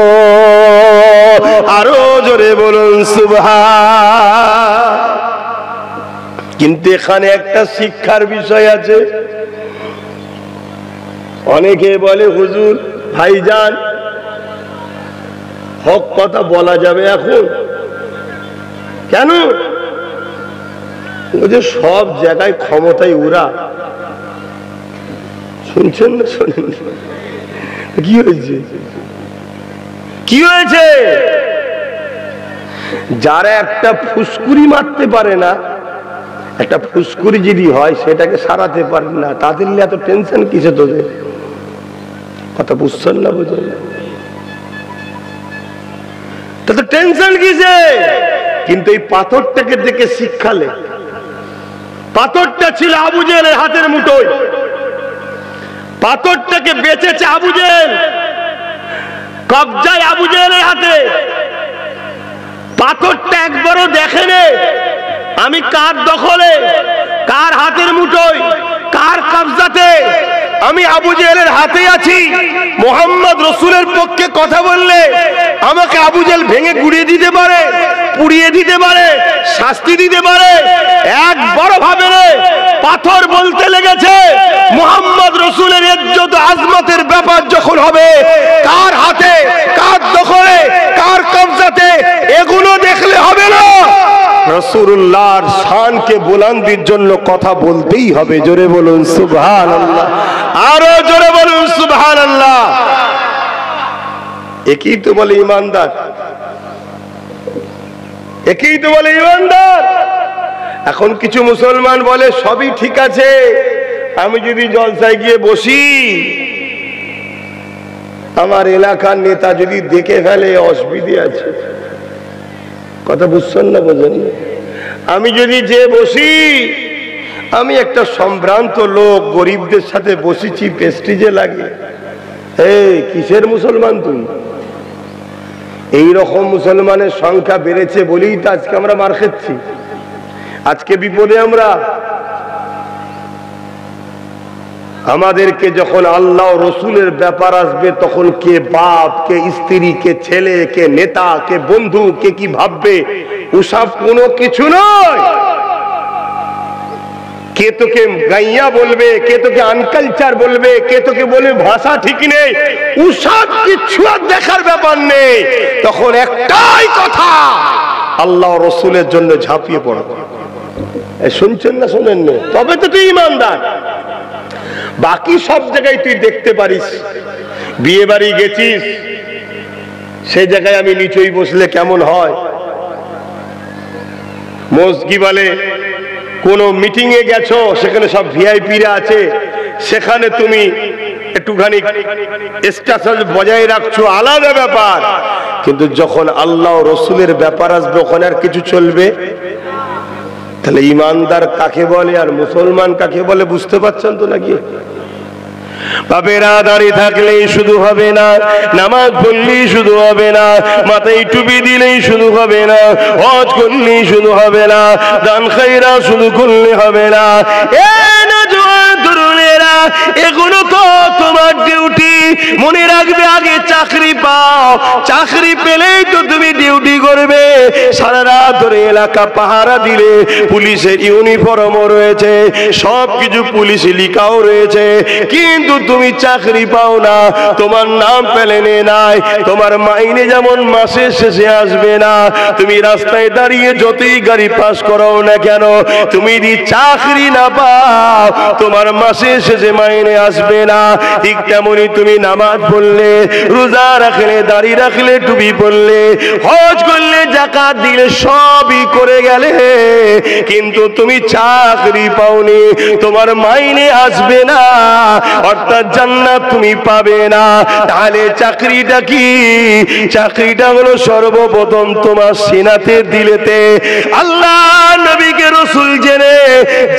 আরো জোরে বলুন সুবহান। কিন্তু এখানে একটা শিক্ষার বিষয় আছে। অনেকে বলে, হুজুর ভাইজান হক কথা বলা যাবে এখন কেন? ও যে সব জায়গায় ক্ষমতায় উড়া, শুনছেন না শোনেন? কি হয়েছে? কি হয়েছে? যারা একটা ফুসকুরি মারতে পারে না, একটা ফুসকুরি যদি হয় সেটাকে সারাতে পারে না, তাদের এত টেনশন কিসে? তোদের কথা বুঝছেন না? বুঝলেন? তাদের টেনশন কিসে? কিন্তু এই পাথরটাকে দেখে শিক্ষালে। পাথরটা ছিল আবু জেহেলের হাতের মুঠোয়, পাথরটাকে বেঁচেছে আবু জেহেল, কবজায় আবু জেহেলের হাতে। পাথরটা একবারও দেখেনি আমি কার দখলে, কার হাতের মুঠোয়, কার কবজাতে। আমি আবু জেহেলের হাতে আছি। মুহাম্মদ রাসূলের পক্ষে কথা বললে আমাকে আবু জেহেল ভেঙে গুড়িয়ে দিতে পারে, পুড়িয়ে দিতে পারে, শাস্তি দিতে পারে। একবারও ভাবেনি। পাথর বলতে লেগেছে, মুহাম্মদ রাসূলের ইজ্জত আজমতের ব্যাপার যখন হবে, কার হাতে, কার দখলে, কার কবজাতে, এগুলো দেখলে হবে না। রাসূলুল্লাহর শানকে বুলন্দির জন্য কথা বলতেই হবে। জোরে বলুন সুবহানাল্লাহ, আরো জোরে বলুন সুবহানাল্লাহ। একই তো বলে ইমানদার, একই তো বলে ইমানদার। এখন কিছু মুসলমান বলে সবই ঠিক আছে, আমি যদি জলসায় গিয়ে বসি, আমার এলাকার নেতা যদি দেখে ফেলে অসুবিধা আছে। কথা বুঝছেন না? বোঝেন? আমি যদি যে বসি, আমি একটা সম্ভ্রান্ত লোক, গরিবদের সাথে বসেছি, প্রেস্টিজে লাগে। এই কিসের মুসলমান তুই? এইরকম মুসলমানের সংখ্যা বেড়েছে বলেই তো আজকে আমরা মার খাচ্ছি, আজকে বিপদে আমরা। আমাদেরকে যখন আল্লাহ রসুলের ব্যাপার আসবে, তখন কে বাপ, কে স্ত্রী, কে ছেলে, কে নেতা, কে বন্ধু, কে কি ভাববে, ওসব কোনো কিছু নয়। কে তোকে গাইয়া বলবে, কে তোকে আনকালচার বলবে, কে তোকে বলবে ভাষা ঠিক নেই, ওসব কিছু আর দেখার ব্যাপার নেই। তখন একটাই কথা, আল্লাহ রসুলের জন্য ঝাঁপিয়ে পড়া। শুনছেন না শোনেন না? তবে তো তুই ইমানদার। বাকি সব জায়গায় তুই দেখতে পারিস, বিয়ে বাড়ি গেছিস, সেই জায়গায় আমি নিচেই বসলে কেমন হয়, মসজিদ বলে কোন মিটিং এ গেছো, সেখানে সব ভিআইপিরা আছে, সেখানে তুমি একটুখানি স্ট্যাটাস বজায় রাখছো, আলাদা ব্যাপার। কিন্তু যখন আল্লাহ রসুলের ব্যাপার আসবে, ওখানে আর কিছু চলবে? তাহলে ইমানদার কাকে বলে আর মুসলমান কাকে বলে বুঝতে পারছেন তো নাকি? বাপেরা দাঁড়িয়ে থাকলেই শুধু হবে না, নামাজ পড়লেই শুধু হবে না, মাথায় টুপি দিলেই শুধু হবে না, হজ করলেই শুধু হবে না, দান খায়রা শুধু করলে হবে না। তরুণেরা, এগুলো তো তোমার ডিউটি। মনে রাখবে, আগে চাকরি পাও, চাকরি পেলেই তো তুমি ডিউটি করবে। সারা রাত ধরে এলাকা পাহারা দিলে, পুলিশের ইউনিফর্মও রয়েছে, সবকিছু পুলিশ লিখাও রয়েছে, কিন্তু তুমি চাকরি পাও না, তোমার নাম প্লেনে নাই, তোমার মাইনে যেমন মাসের শেষে আসবে না। তুমি রাস্তায় দাঁড়িয়ে যতই গাড়ি পাস করাও না কেন, তুমি যদি চাকরি না পাও, তোমার মাসের শেষে মাইনে আসবে না। ঠিক তেমনি তুমি নামাজ পড়লে, রোজা রাখলে, দাড়ি রাখলে, টুপি পড়লে, হজ করলে, যাকাত দিলে, সবই করে গেলে, কিন্তু তুমি চাকরি পাওনি, তোমার মাইনে আসবে না, অর্থাৎ জান্নাত তুমি পাবে না। তাহলে চাকরিটা কি? চাকরিটা হলো সর্বপ্রথম তোমার সিনাতে দিলেতে আল্লাহ নবীকে রসুল জেনে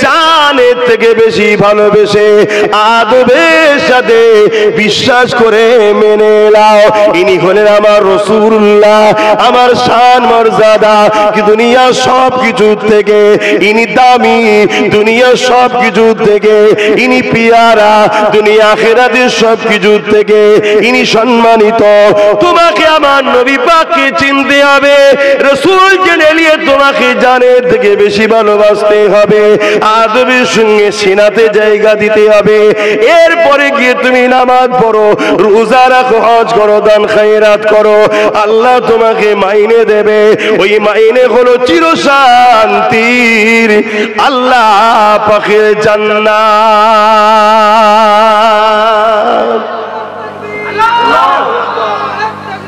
জানের থেকে বেশি ভালোবেসে আদবের সাথে বিশ্বাস করে মেনে নাও। ইনি হলেন আমার রাসূলুল্লাহ, আমার শান মর্যাদা কি দুনিয়া সব কিছু থেকে ইনি দামি, দুনিয়া সব কিছু থেকে ইনি পিয়ারা, দুনিয়া আখিরাতের সব কিছু থেকে ইনি সম্মানিত। তোমাকে আমার নবী পাককে চিনতে হবে, রাসূল জেনে নিয়ে তোমাকে জানের থেকে বেশি ভালোবাসতে হবে, আদবের সঙ্গে সিনাতে জায়গা দিতে হবে। এরপরে গিয়ে তুমি নামাজ পড়ো, রোজা রাখো, হজ করো, দান খায়রাত করো, আল্লাহ তোমাকে মাইনে দেবে। ওই মাইনে হলো চিরশান্তির আল্লাহ পাকের জান্নাত।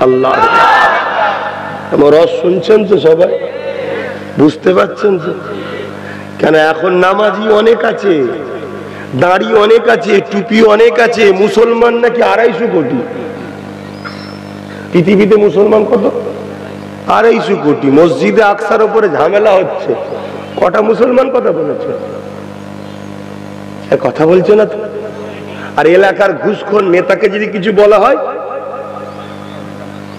আল্লাহ, আমার রস শুনছেন তো সবাই? বুঝতে পারছেন তো? কেন এখন নামাজি অনেক আছে, দাড়ি অনেক আছে, টুপি অনেক আছে, মুসলমান নাকি 250 কোটি। পৃথিবীতে মুসলমান কত? 250 কোটি। মসজিদে আকসার উপরে ঝামেলা হচ্ছে, কটা মুসলমান কথা বলেছে? কথা বলছে না তো। আর এলাকার ঘুষখোর নেতাকে যদি কিছু বলা হয়,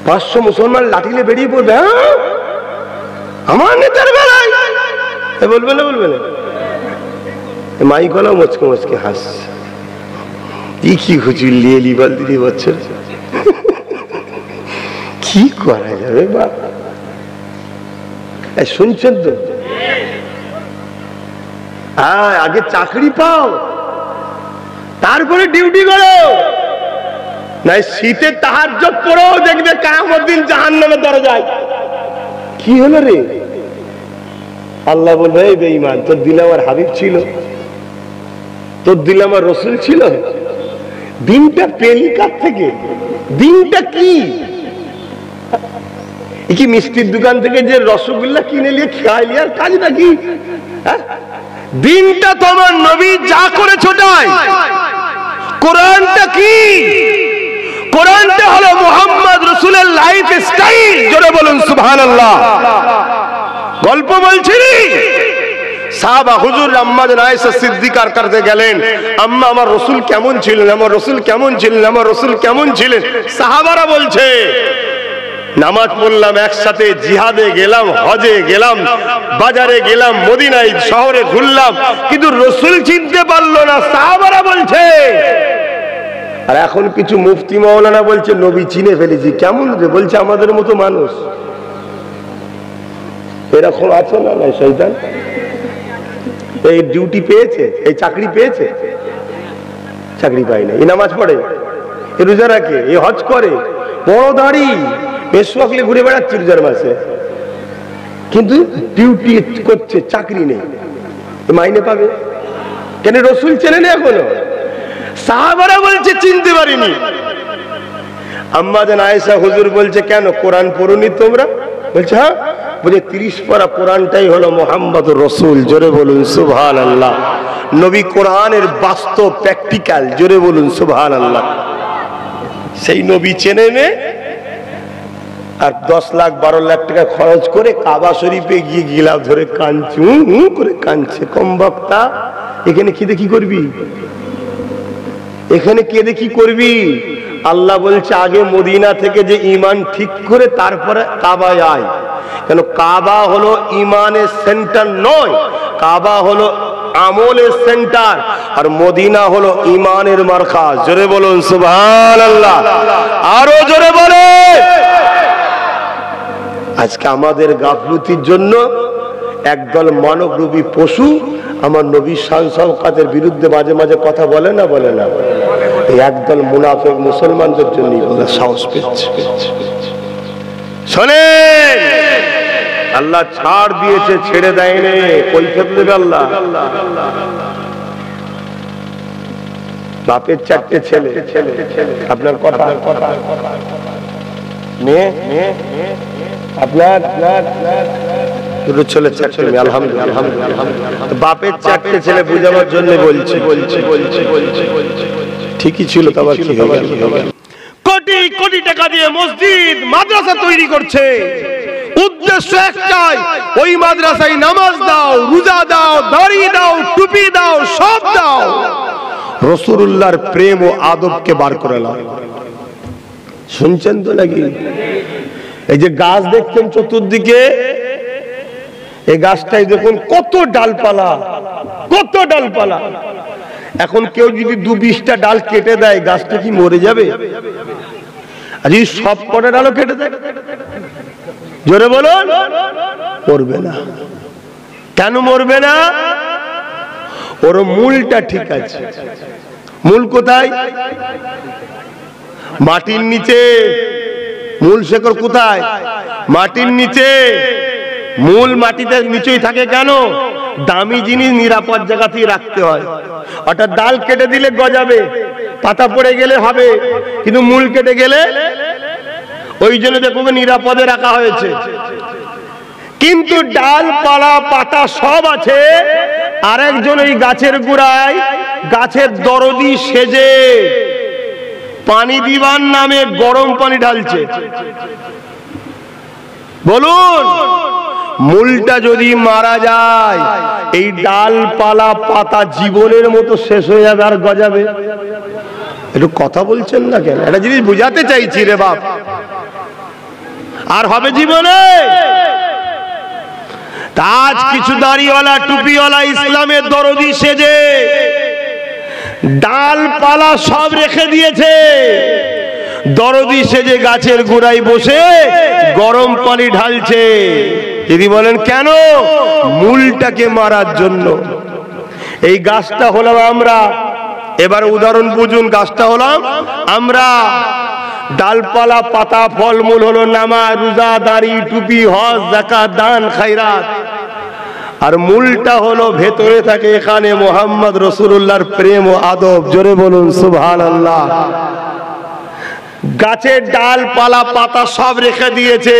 500 মুসলমান লাঠিলে বেরিয়ে পড়বে, হ্যাঁ আমার নেতার বেলায় বলবে না, বলবে না। মাইক হলো মুচকে মুচকে হাসছে, কি হুজুর লিয়ে লিবাল দিদি বছর কি করা যাবে বাপ? শুনছেন তো? হ্যাঁ, আগে চাকরি পাও, তারপরে ডিউটি করো, নাই শীতে তাহাজ্জুদ পড়ো, দেখবে কিয়ামত দিন জাহান্নামের দরজায়। কি হলো রে? আল্লাহ বলবে, এই বেঈমান, তোর দিলে আমার হাবিব ছিল, তোর দিলে আমার রসুল ছিল, দিনটা পেলি কার থেকে? দিনটা কি? কি মিষ্টির দোকান থেকে যে রসগোল্লা কিনে নিয়ে খাইলি আর কাজটা কি? দিনটা তোমার নবী যা করেছে ওটাই। কোরআনটা কি? কোরআনটা হলো মুহাম্মদ রাসূলের লাইফ স্টাইল। জোরে বলুন সুবহানাল্লাহ। গল্প বলছি, সাহাবা হুজুর আম্মা আয়েশা সিদ্দিকার কাছে গেলেন, আম্মা আমার রাসূল কেমন ছিলেন, আমার রাসূল কেমন ছিলেন, আমার রাসূল কেমন ছিলেন? সাহাবারা বলছে, নামাজ পড়লাম একসাথে, জিহাদে গেলাম, হজে গেলাম, বাজারে গেলাম, মদিনায় শহরে ঘুরলাম, কিন্তু রাসূল চিনতে পারলো না। সাহাবারা বলছে। আর এখন কিছু মুফতি মাওলানা বলছে নবী চিনে ফেলেছি। কেমন রে? বলছে আমাদের মতো মানুষ। এরকম আছে না? নাই শয়তান এই ডিউটি পেয়েছে, এই চাকরি পেয়েছে? চাকরি পায় না। এই নামাজ পড়ে, এ রোজা রাখে, এ হজ করে, বড় দাড়ি বেশওয়াকলে ঘুরে বেড়াচ্ছে রোজার মাসে, কিন্তু ডিউটি করছে, চাকরি নেই, মাইনে পাবে কেন? রসুল চেনে না এখনো। সাহাবারা বলছে চিনতে পারিনি। আম্মা জান আয়েশা হুজুর বলছে কেন কোরআন পড়ুনি তোমরা? বলছে হ্যাঁ। বলে 30 পারা কোরআনটাই হলো মুহাম্মদুর রাসূল। জোরে বলুন সুবহানাল্লাহ। নবী কোরআনের বাস্তব প্র্যাকটিক্যাল। জোরে বলুন সুবহানাল্লাহ। সেই নবী চেনে নে আর 10 লাখ 12 লাখ টাকা খরচ করে কাবা শরীফে গিয়ে গিলাফ ধরে কাঁদছে, করে কাঁদছে। কম বক্তা, এখানে কেঁদে কি করবি? এখানে কেঁদে কি করবি? আল্লাহ বলছে আগে মদিনা থেকে যে ঈমান ঠিক করে তারপরে কাবায় আয়। কেন? কাবা হলো ঈমানের সেন্টার নয়, কাবা হলো আমলের সেন্টার, আর মদিনা হলো ঈমানের মারকাজ। জোরে বলুন সুবহানাল্লাহ। আরো জোরে বলেন। আজকে আমাদের গাফলতির জন্য একদল মানবরূপী পশু আমার নবীর শান শওকতের বিরুদ্ধে মাঝে মাঝে কথা বলে না, বলে না? এই একদল মুনাফিক মুসলমানদের জন্য সাহস পেয়েছে। শোনেন, আল্লাহ ছাড় দিয়েছে, ছেড়ে দেয়নি। কৈফিয়ত দেবে আল্লাহ। বাপের 4টে ছেলে, আপনার কথা মেয়ে, আপনার ছেলে 4টে মেয়ে। আলহামদুলিল্লাহ। বাপের 4টে ছেলে বুঝাবার জন্য বলছি, ঠিকই ছিল, তো আবার কি হবে? কোটি কোটি টাকা দিয়ে মসজিদ মাদ্রাসা তৈরি করছে, উদ্দেশ্য একটাই, ওই মাদ্রাসায় নামাজ দাও, রোজা দাও, দাড়ি দাও, টুপি দাও, সব দাও, রাসূলুল্লাহর প্রেম ও আদবকে বার করে নাও। শুনছেন তো নাকি? এই যে গাছ দেখছেন চতুর্দিকে, এই গাছটাই দেখুন কত ডালপালা, কত ডালপালা। এখন কেউ যদি 2-20টা ডাল কেটে দেয়, গাছটা কি মরে যাবে? আর যদি সব কটা ডালও কেটে দেয়, জোরে বলুন, মরবে না। কেন মরবে না? ওর মূলটা ঠিক আছে। মূল কোথায়? মাটির নিচে। মূল শেকড় কোথায়? মাটির নিচে। মূল মাটিতে নিচেই থাকে কেন? দামি জিনিস নিরাপদ জায়গাতেই রাখতে হয়। অর্থাৎ ডাল কেটে দিলে গজাবে, পাতা পড়ে গেলে হবে, কিন্তু মূল কেটে গেলে, ওই জন্য দেখবে নিরাপদে রাখা হয়েছে। কিন্তু ডালপালা পাতা সব আছে, আরেকজন এই গাছের গোড়ায় গাছের দরদি সেজে পানি দিবার নামে গরম পানি ঢালছে। বলুন, মূলটা যদি মারা যায়, এই ডালপালা পাতা জীবনের মতো শেষ হয়ে যাবে, আর গজাবে? একটু কথা বলছেন না কেন? একটা জিনিস বুঝাতে চাইছি রে বাপ। আর হবে জীবনে? আজ কিছু দাড়িওয়ালা টুপিওয়ালা ইসলামের দরদি সেজে ডালপালা সব রেখে দিয়েছে, দরদি সেজে গাছের গোড়ায় বসে গরম পানি ঢালছে। যদি বলেন কেন? মূলটাকে মারার জন্য। এই গাছটা হলাম আমরা। এবার উদাহরণ বুঝুন, গাছটা হলাম আমরা। ডালপালা পাতা ফলমূল হলো নামাজ, রোজা, দাড়ি, টুপি, হজ, যাকাত, দান, খায়রাত। আর মূলটা হলো ভেতরে থাকে, এখানে মুহাম্মদ রাসূলুল্লাহর প্রেম ও আদব। জোরে বলুন সুবহানাল্লাহ। গাছের ডালপালা পাতা সব রেখে দিয়েছে,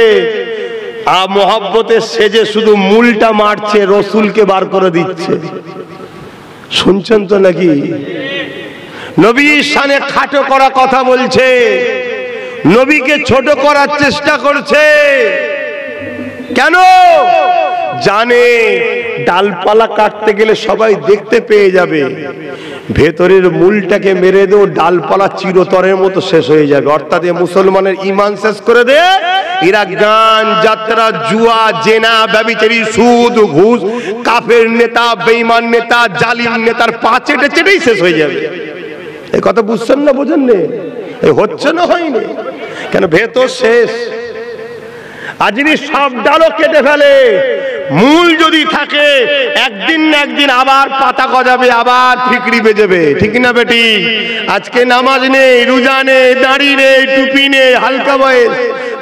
আর মোহাব্বতের সেজে শুধু মূলটা মারছে, রসুলকে বার করে দিচ্ছে। শুনছেন তো নাকি? নবীর শানে খাটো করা কথা বলছে, নবীকে ছোট করার চেষ্টা করছে। কেন? জানে ডালপালা কাটতে গেলে সবাই দেখতে পেয়ে যাবে, ভেতরের মূলটাকে মেরে দেও, ডালপালা চিরতরের মতো শেষ হয়ে যাবে। অর্থাৎ মুসলমানের ঈমান শেষ করে দে। এরা গান, যাত্রা, জুয়া, জেনা, ব্যভিচারী, সুদ, ঘুষ, কাফের নেতা, বেঈমান নেতা, জালিম নেতার পা চেটে চেটেই শেষ হয়ে যাবে। এই কথা বুঝছেন না? বোঝেন না? এই হচ্ছে না, হয়নি কেন? ভেতর শেষ। আর যিনি সব ডালও কেটে ফেলে, মূল যদি থাকে একদিন না একদিন আবার পাতা গজাবে, আবার ঠিকরি বেজেবে, ঠিক না বেটি? আজকে নামাজ নেই, রোজা নেই, দাড়ি নেই, টুপি নেই, হালকা বয়স,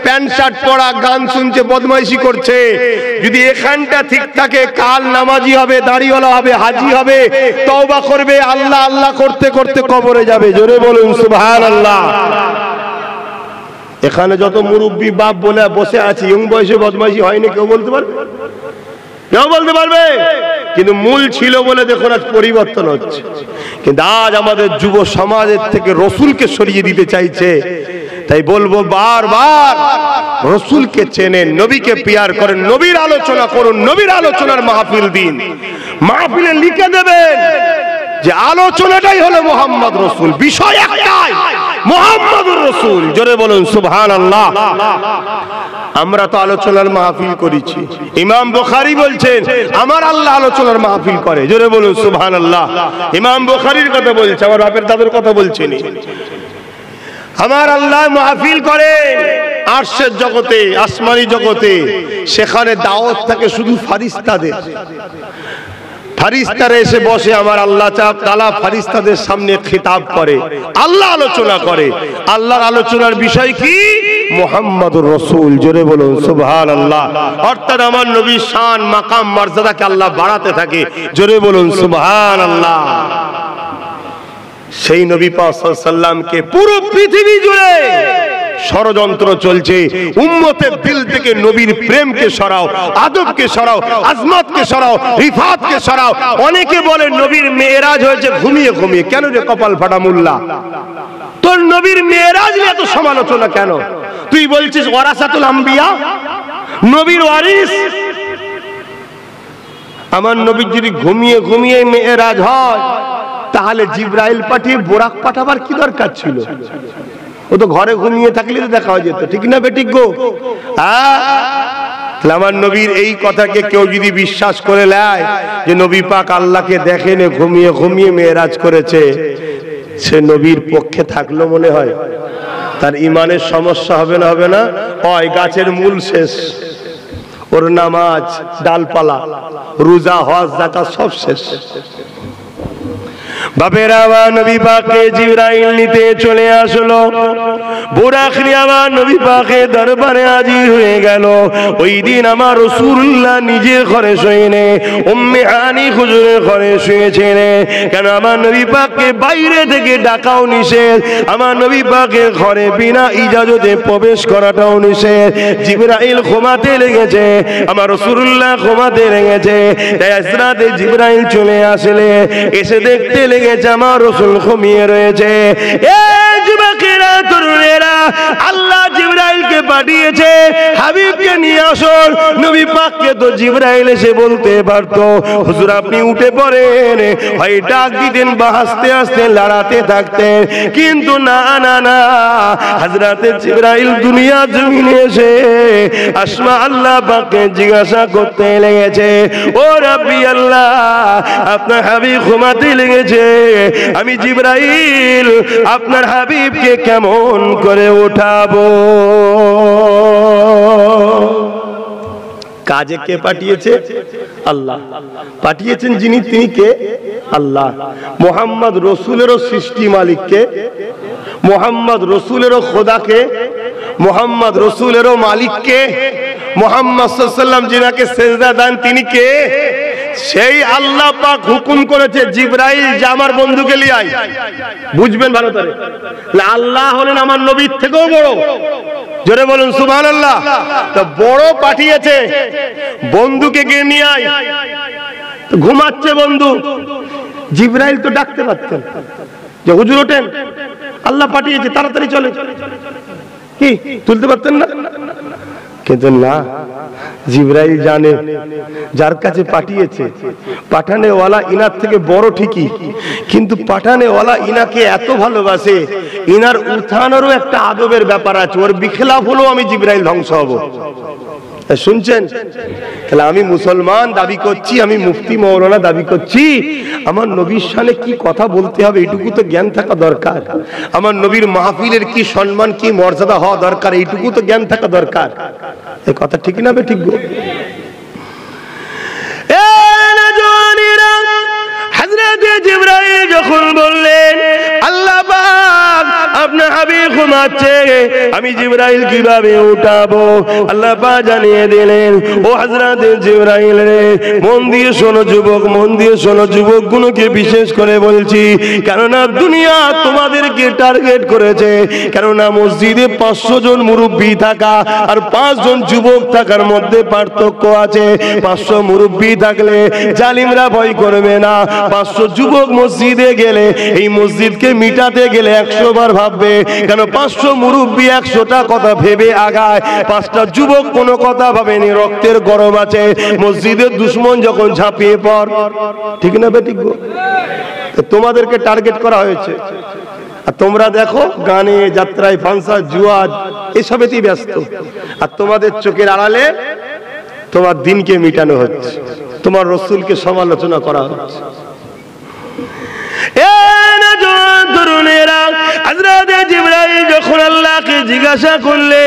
প্যান্ট শার্ট পরা, গান শুনছে, বদমাইশি করছে। যদি এখানটা ঠিক থাকে, কাল নামাজি হবে, দাড়িওয়ালা হবে, হাজি হবে, তওবা করবে, আল্লাহ আল্লাহ করতে করতে কবরে যাবে। জোরে বলুন সুবহানাল্লাহ। এখানে যত মুরব্বী বাপ বলে বসে আছি, ইয়ং বয়সে বদমাইশি হয়নি, কেউ বলতে পারবে? কেউ বলতে পারবে? কিন্তু মূল ছিল বলে দেখুন আজ পরিবর্তন হচ্ছে। কিন্তু আজ আমাদের যুব সমাজের থেকে রসুলকে সরিয়ে দিতে চাইছে। তাই বলবো বারবার, রসুলকে চেনেন, নবীকে পিয়ার করেন, নবীর আলোচনা করুন, নবীর আলোচনার মাহফিল দিন। মাহফিলে লিখে দেবেন যে আলোচনাটাই হলো মোহাম্মদ রসুল, বিষয় একটাই, মোহাম্মদুর রসুল। জোরে বলুন সুবহানাল্লাহ। আমরা তো আলোচনার মাহফিল করেছি। ইমাম বুখারী বলছেন আমার আল্লাহ আলোচনার মাহফিল করে। জোরে বলুন সুবহানাল্লাহ। ইমাম বুখারীর কথা বলছে, আমার বাপের দাদুর কথা বলছেন। আমার আল্লাহ মাহফিল করে আরশের জগতে, আসমানি জগতে। সেখানে দাওয়াত থাকে শুধু ফারিস্তাদের। ফারিস্তারা এসে বসে, আমার আল্লাহ তাআলা ফারিস্তাদের সামনে খিতাব করে, আল্লাহ আলোচনা করে। আল্লাহর আলোচনার বিষয় কি? মুহাম্মাদুর রাসূল। জোরে বলুন সুবহানাল্লাহ। অর্থাৎ আমার নবীর শান, মাকাম, মর্যাদাকে আল্লাহ বাড়াতে থাকে। জোরে বলুন সুবহানাল্লাহ। সেই নবী পাক সাল্লাল্লাহু আলাইহি সাল্লামকে পুরো পৃথিবী জুড়ে ষড়যন্ত্র চলছে, উম্মতের দিল থেকে নবীর প্রেমকে সরাও, আদবকে সরাও, আজমতকে সরাও, রিফাতকে সরাও। অনেকে বলে নবীর মেরাজ হয়েছে ঘুমিয়ে ঘুমিয়ে। কেন রে কপাল ফাটা মোল্লা, তোর নবীর মেরাজ নিয়ে এত সমালোচনা কেন? তুই বলছিস ওয়ারাসাতুল আম্বিয়া, নবীর ওয়ারিস। আমার নবীর যদি ঘুমিয়ে ঘুমিয়ে মেরাজ হয়, তাহলে জিবরাইল পাঠিয়ে বোরাক পাঠাবার কি দরকার ছিল? ও তো ঘরে ঘুমিয়ে থাকলে তো দেখা হয়ে যেত, ঠিক না বেটিক গো? আমার নবীর এই কথাকে কেউ যদি বিশ্বাস করে নেয় যে নবী পাক আল্লাহকে দেখেন ঘুমিয়ে ঘুমিয়ে মেরাজ করেছে, সে নবীর পক্ষে থাকলো মনে হয়? তার ইমানের সমস্যা হবে না? হবে না? ওই গাছের মূল শেষ, ওর নামাজ, ডালপালা, রোজা, হজ, যাকাত সব শেষ। বাপেরা আমার নবী পাকে জিবরাইল নিতে চলে আসলো। বুরাক নিয়ে আমার নবী পাকে দরবারে হাজির হয়ে গেল। ওই দিন আমার রাসূলুল্লাহ নিজের ঘরে শোয়নি, উম্মে হানি হুজুরের ঘরে শুয়েছেন। কেন? আমার নবী পাককে বাইরে থেকে ডাকাও নিষেধ, আমার নবী পাকের ঘরে বিনা ইজাজতে প্রবেশ করাটাও নিষেধ। জিবরাইল ঘুমাতে লেগেছে, আমার রাসূলুল্লাহ ঘুমাতে লেগেছে। তাই ইসরাতে জিবরাইল চলে আসলে, এসে দেখতে লেগেছে আমার রাসূল ঘুমিয়ে রয়েছে। এই যুবকেরা, তরুণেরা, আল্লাহ জিবরাইলকে পাঠিয়েছে হাবিবকে নিয়ে আসুন। নবী পাককে তো জিবরাইল এসে বলতে পারতো, হুজুর আপনি উঠে পড়েন, হয় ডাক দিতেন বা হাসতে হাসতে লড়াতে থাকতেন। কিন্তু না না না, হযরতে জিবরাইল দুনিয়া জমিনে এসে আসমা আল্লাহ পাককে জিজ্ঞাসা করতে লেগেছে, ও রাব্বি আল্লাহ, আপনার হাবিব ঘুমাতে লেগেছে, আমি জিবরাইল আপনার হাবিবকে কেমন করে উঠাবো? কাজে কে পাঠিয়েছে? আল্লাহ পাঠিয়েছেন। যিনি, তিনি কে? আল্লাহ। মুহাম্মদ রসুলেরও সৃষ্টি মালিক কে? মুহাম্মদ রসুলেরও খোদা কে? মুহাম্মদ রসুলেরও মালিক কে? মুহাম্মদ সাল্লাল্লাহু আলাইহি ওয়াসাল্লাম যিনাকে সেজদা দেন তিনি কে? সেই আল্লাহ পাক হুকুম করেছে জিবরাইল যা আমার বন্ধুকে নিয়ে আয়। বুঝবেন ভালো করে, আল্লাহ হলেন আমার নবীর থেকেও বড়। জোরে বলুন সুবহানাল্লাহ। তো বড় পাঠিয়েছে, বন্ধুকে গিয়ে নিয়ে আয়। ঘুমাচ্ছে বন্ধু, জিবরাইল তো ডাকতে পারতেন যে হুজুর ওঠেন, আল্লাহ পাঠিয়েছে তাড়াতাড়ি চলে, কি তুলতে পারতেন না? কিন্তু না, জিবরাইল জানে যার কাছে পাঠিয়েছে, পাঠানেওয়ালা ইনার থেকে বড় ঠিকই, কিন্তু পাঠানেওয়ালা ইনাকে এত ভালোবাসে, ইনার উঠানোরও একটা আদবের ব্যাপার আছে। ওর বিখলাফ হলেও আমি জিবরাইল ধ্বংস হব। শুনছেন? তাহলে আমি মুসলমান দাবি করছি, আমি মুফতি মৌলানা দাবি করছি, আমার নবীর শানে কি কথা বলতে হবে এইটুকু তো জ্ঞান থাকা দরকার। আমার নবীর মাহফিলের কি সম্মান, কি মর্যাদা হওয়া দরকার, এইটুকু তো জ্ঞান থাকা দরকার। এই কথা ঠিক না? ঠিক গো। মারছে, আমি জিবরাইল কিভাবে উঠাবো? আল্লাহ পাক জানিয়ে দিলেন, ও হযরত জিবরাইল রে, মন দিয়ে শোনো যুবক, মন দিয়ে শোনো যুবকগুলোকে বিশেষ করে বলছি, কেননা দুনিয়া তোমাদেরকে টার্গেট করেছে। কেননা মসজিদে 500 জন মুরব্বী থাকা আর 5 জন যুবক থাকার মধ্যে পার্থক্য আছে। 500 মুরব্বী থাকলে জালিমরা ভয় করবে না, 500 যুবক মসজিদে গেলে এই মসজিদকে মিটাতে গেলে 100 বার ভাববে। কেন 500 মুরব্বী 100টা কথা ভেবে আগায়, 5টা যুবক কোনো কথা ভাবেনি, রক্তের গরম আছে। মসজিদের দুশমন যখন ঝাঁপিয়ে পড়, ঠিক না বেঠিক? তোমাদেরকে টার্গেট করা হয়েছে, আর তোমরা দেখো গানে, যাত্রায়, ফাংশন, জুয়া এসবেতেই ব্যস্ত, আর তোমাদের চোখের আড়ালে তোমার দিনকে মিটানো হচ্ছে, তোমার রাসূলকে সমালোচনা করা হচ্ছে। যখন আল্লাহকে জিজ্ঞাসা করলে,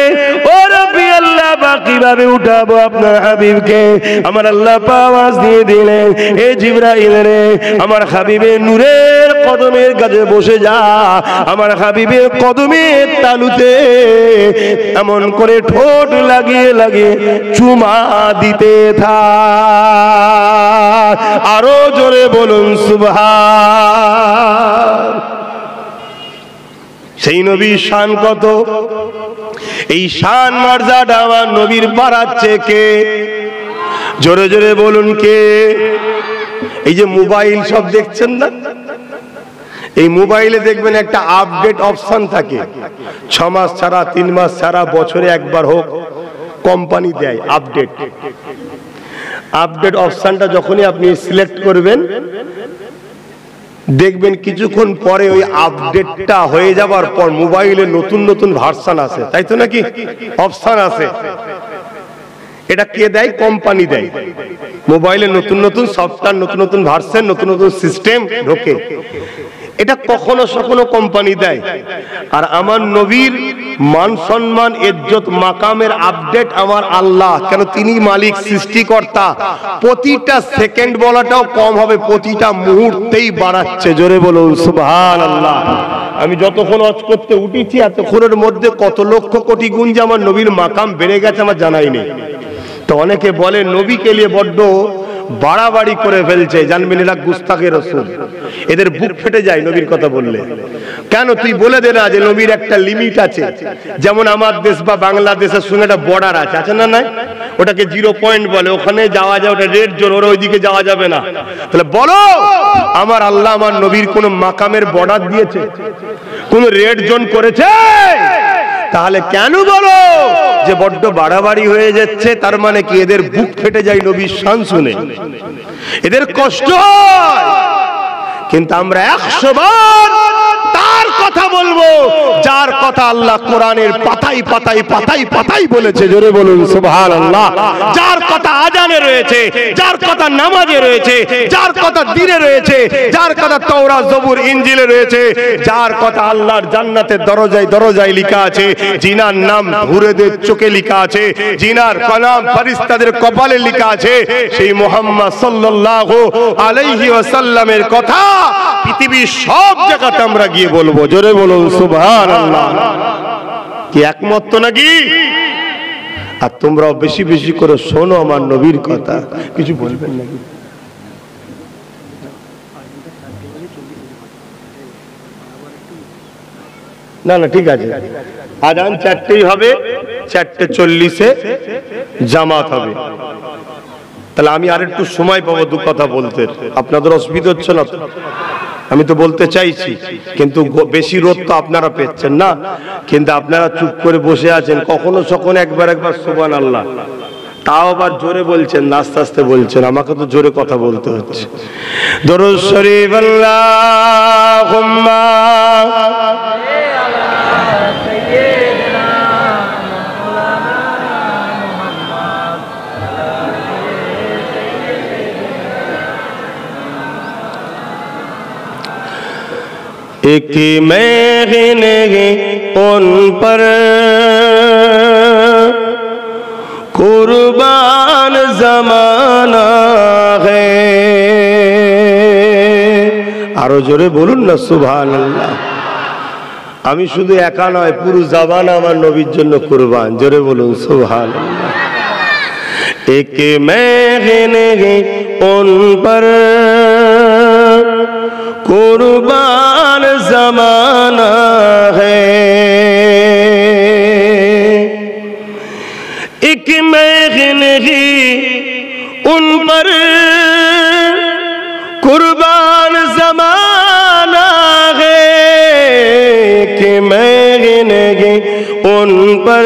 ও রব্বি আল্লাহ পাক কিভাবে উঠাবো আপনার হাবিবকে, আমার আল্লাহ পাক আওয়াজ দিয়ে দিলেন, এ জিবরাইল রে, আমার হাবিবের নূরের কদমের কাছে বসে যা, আমার হাবিবের কদমের তালুতে এমন করে ঠোঁট লাগিয়ে লাগিয়ে চুমা দিতে থাক। আরো জোরে বলুন সুবহান। সেই নবীর শান কত, এই শান মর্যাদা আমার নবীর বাড়াচ্ছে কে? জোরে জোরে বলুন কে? এই যে মোবাইল সব দেখছেন না, এই মোবাইলে দেখবেন একটা আপডেট অপশন থাকে, 6 মাস ছাড়া, 3 মাস ছাড়া, বছরে একবার হোক কোম্পানি দেয় আপডেট। আপডেট অপশনটা যখনই আপনি সিলেক্ট করবেন, দেখবেন কিছুক্ষণ পরে ওই আপডেটটা হয়ে যাবার পর মোবাইলে নতুন নতুন ভার্সন আসে, তাই তো নাকি? অপশন আছে। এটা কে দেয়? কোম্পানি দেয়। মোবাইলে নতুন নতুন সফটওয়্যার, নতুন নতুন ভার্সন, নতুন নতুন সিস্টেম ঢোকে। এটা কখনো কখনো কোম্পানি দেয়। আর আমার নবীর মান সম্মান, ইজ্জত, মাকামের আপডেট আমার আল্লাহ, কেন তিনি মালিক, সৃষ্টিকর্তা। প্রতিটা সেকেন্ড বলাটাও কম হবে, প্রতিটা মুহূর্তেই বাড়াচ্ছে। জোরে বলুন সুবহানাল্লাহ। আমি যতক্ষণ ওয়াজ করতে উঠেছি এতক্ষণের মধ্যে কত লক্ষ কোটি গুণ যে আমার নবীর মাকাম বেড়ে গেছে আমার জানাই নেই। তো অনেকে বলে নবীকে নিয়ে বড্ড বাড়াবাড়ি করে ফেলছে, জানবেন এরা গুস্তাখে রাসূল, এদের বুক ফেটে যায় নবীর কথা বললে। কেন তুই বলে দে না যে নবীর একটা লিমিট আছে, যেমন আমার দেশ বা বাংলাদেশের সঙ্গে একটা বর্ডার আছে, আছে না? নাই, ওটাকে 0 পয়েন্ট বলে, ওখানে যাওয়া যায়, ওটা রেড জোন, ওরা ওইদিকে যাওয়া যাবে না। তাহলে বলো আমার আল্লাহ আমার নবীর কোন মাকামের বর্ডার দিয়েছে, কোন রেড জোন করেছে? তাহলে কেন বলো যে বড্ড বাড়াবাড়ি হয়ে যাচ্ছে? তার মানে কি এদের বুক ফেটে যায় নবীর শান শুনে, এদের কষ্ট হয়। কিন্তু আমরা 100 বার তার কথা বলবো যার কথা আল্লাহ কোরআনের পাতায় পাতায় পাতায় পাতায় বলেছে। জোরে বলুন সুবহানাল্লাহ। যার কথা আজানে রয়েছে, যার কথা নামাজে রয়েছে, যার কথা দিনে রয়েছে, যার কথা তাওরাত, জবুর, ইনজিলে রয়েছে, যার কথা আল্লাহর জান্নাতের দরজায় দরজায় লেখা আছে, জিনার নাম হুরেদের চোখে লেখা আছে, জিনার নাম ফেরেশতাদের কপালে লেখা আছে, সেই মুহাম্মদ সাল্লাল্লাহু আলাইহি ওয়াসাল্লামের কথা পৃথিবীর সব জায়গাতে আমরা গিয়ে বলবো। জোরে বলুন সুবহানাল্লাহ। কি একমত তো নাকি? আর তোমরাও বেশি বেশি করে শোনো আমার নবীর কথা। কিছু বলবেন নাকি? না না ঠিক আছে, আজান 4টেই হবে, 4:40-এ জামাত হবে। তাহলে আমি আর একটু সময় পাবো দু কথা বলতে, আপনাদের অসুবিধা হচ্ছে না? আমি তো বলতে চাইছি, কিন্তু বেশি রোদ তো আপনারা পেচ্ছেন না, কিন্তু আপনারা চুপ করে বসে আছেন। কখনো সখন একবার একবার সুবহানাল্লাহ, তাও আবার জোরে বলছেন না, আস্তে আস্তে বলছেন। আমাকে তো জোরে কথা বলতে হচ্ছে। দরুদ শরীফ আল্লাহুম্মা एक महने उन पर कुर्बान जमाना है। আরো জোরে বলুন না সুবহানাল্লাহ। আমি শুধু একা নয়, পুরো জামানা আমার নবীর জন্য কুরবান। জোরে বলুন সুবহানাল্লাহ। एक महने उन पर कुर्बान जमाना है, एक महने उन पर कुर्बान जमाना है, कि महने उन पर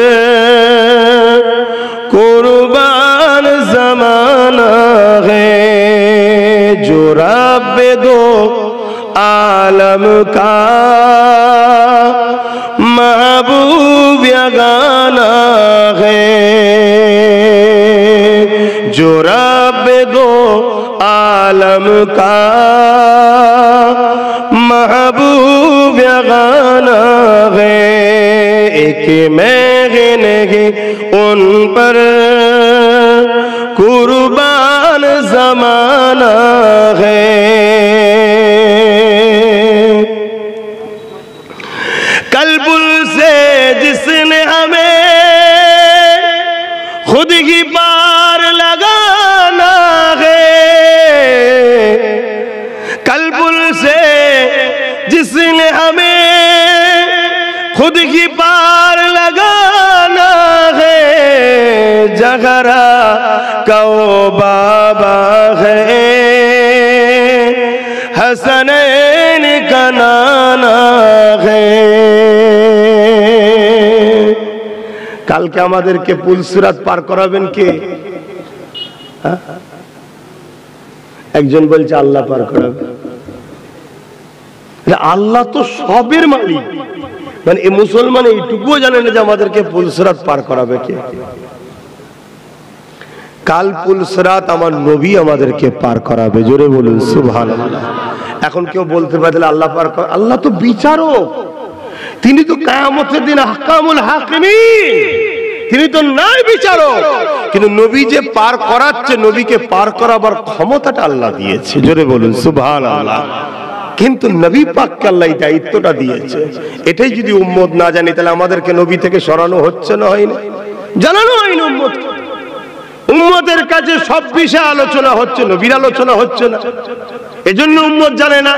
कुर्बान जमाना है, जो रब दो आलम का महबूब यगाना है, जो रब दो आलम का महबूब यगाना है, एक महने उन पर कुर्बान जमाना है। कल्बुल से जिसने हमें खुद ही पार लगाना है, कल्बुल से जिसने हमें खुद ही पार लगाना है, जगरा कौ बाबा है, हसनैन का नाना है। কালকে আমাদেরকে পুলসিরাত পার করাবেন কে? একজন বলছে আল্লাহ পার করাবে। আল্লাহ তো সবের মালিক, মানে এই মুসলমান এইটুকুও জানে না যে আমাদেরকে পুলসিরাত পার করাবে কে। কাল পুলসিরাত আমার নবী আমাদেরকে পার করাবে। জোরে বলুন সুবহানাল্লাহ। এখন কেউ বলতে পারে আল্লাহ পার কর, আল্লাহ তো বিচারক, তিনি তো কিয়ামতের দিন আহকামুল হাকিমিন, তিনি তো ন্যায় বিচারক। কিন্তু নবী যে পার করাচ্ছে, নবীকে পার করাবার ক্ষমতাটা আল্লাহ দিয়েছে। জোরে বলুন সুবহানাল্লাহ। কিন্তু নবী পাককে আল্লাহ এই দায়িত্বটা দিয়েছে। এটাই যদি উম্মত না জানি, তাহলে আমাদেরকে নবী থেকে সরানো হচ্ছে না, হয়নি, জানানো হয়নি উম্মতকে। উম্মতের কাছে সব বিষয়ে আলোচনা হচ্ছে, নবীর আলোচনা হচ্ছে না, এজন্য উম্মত জানে না।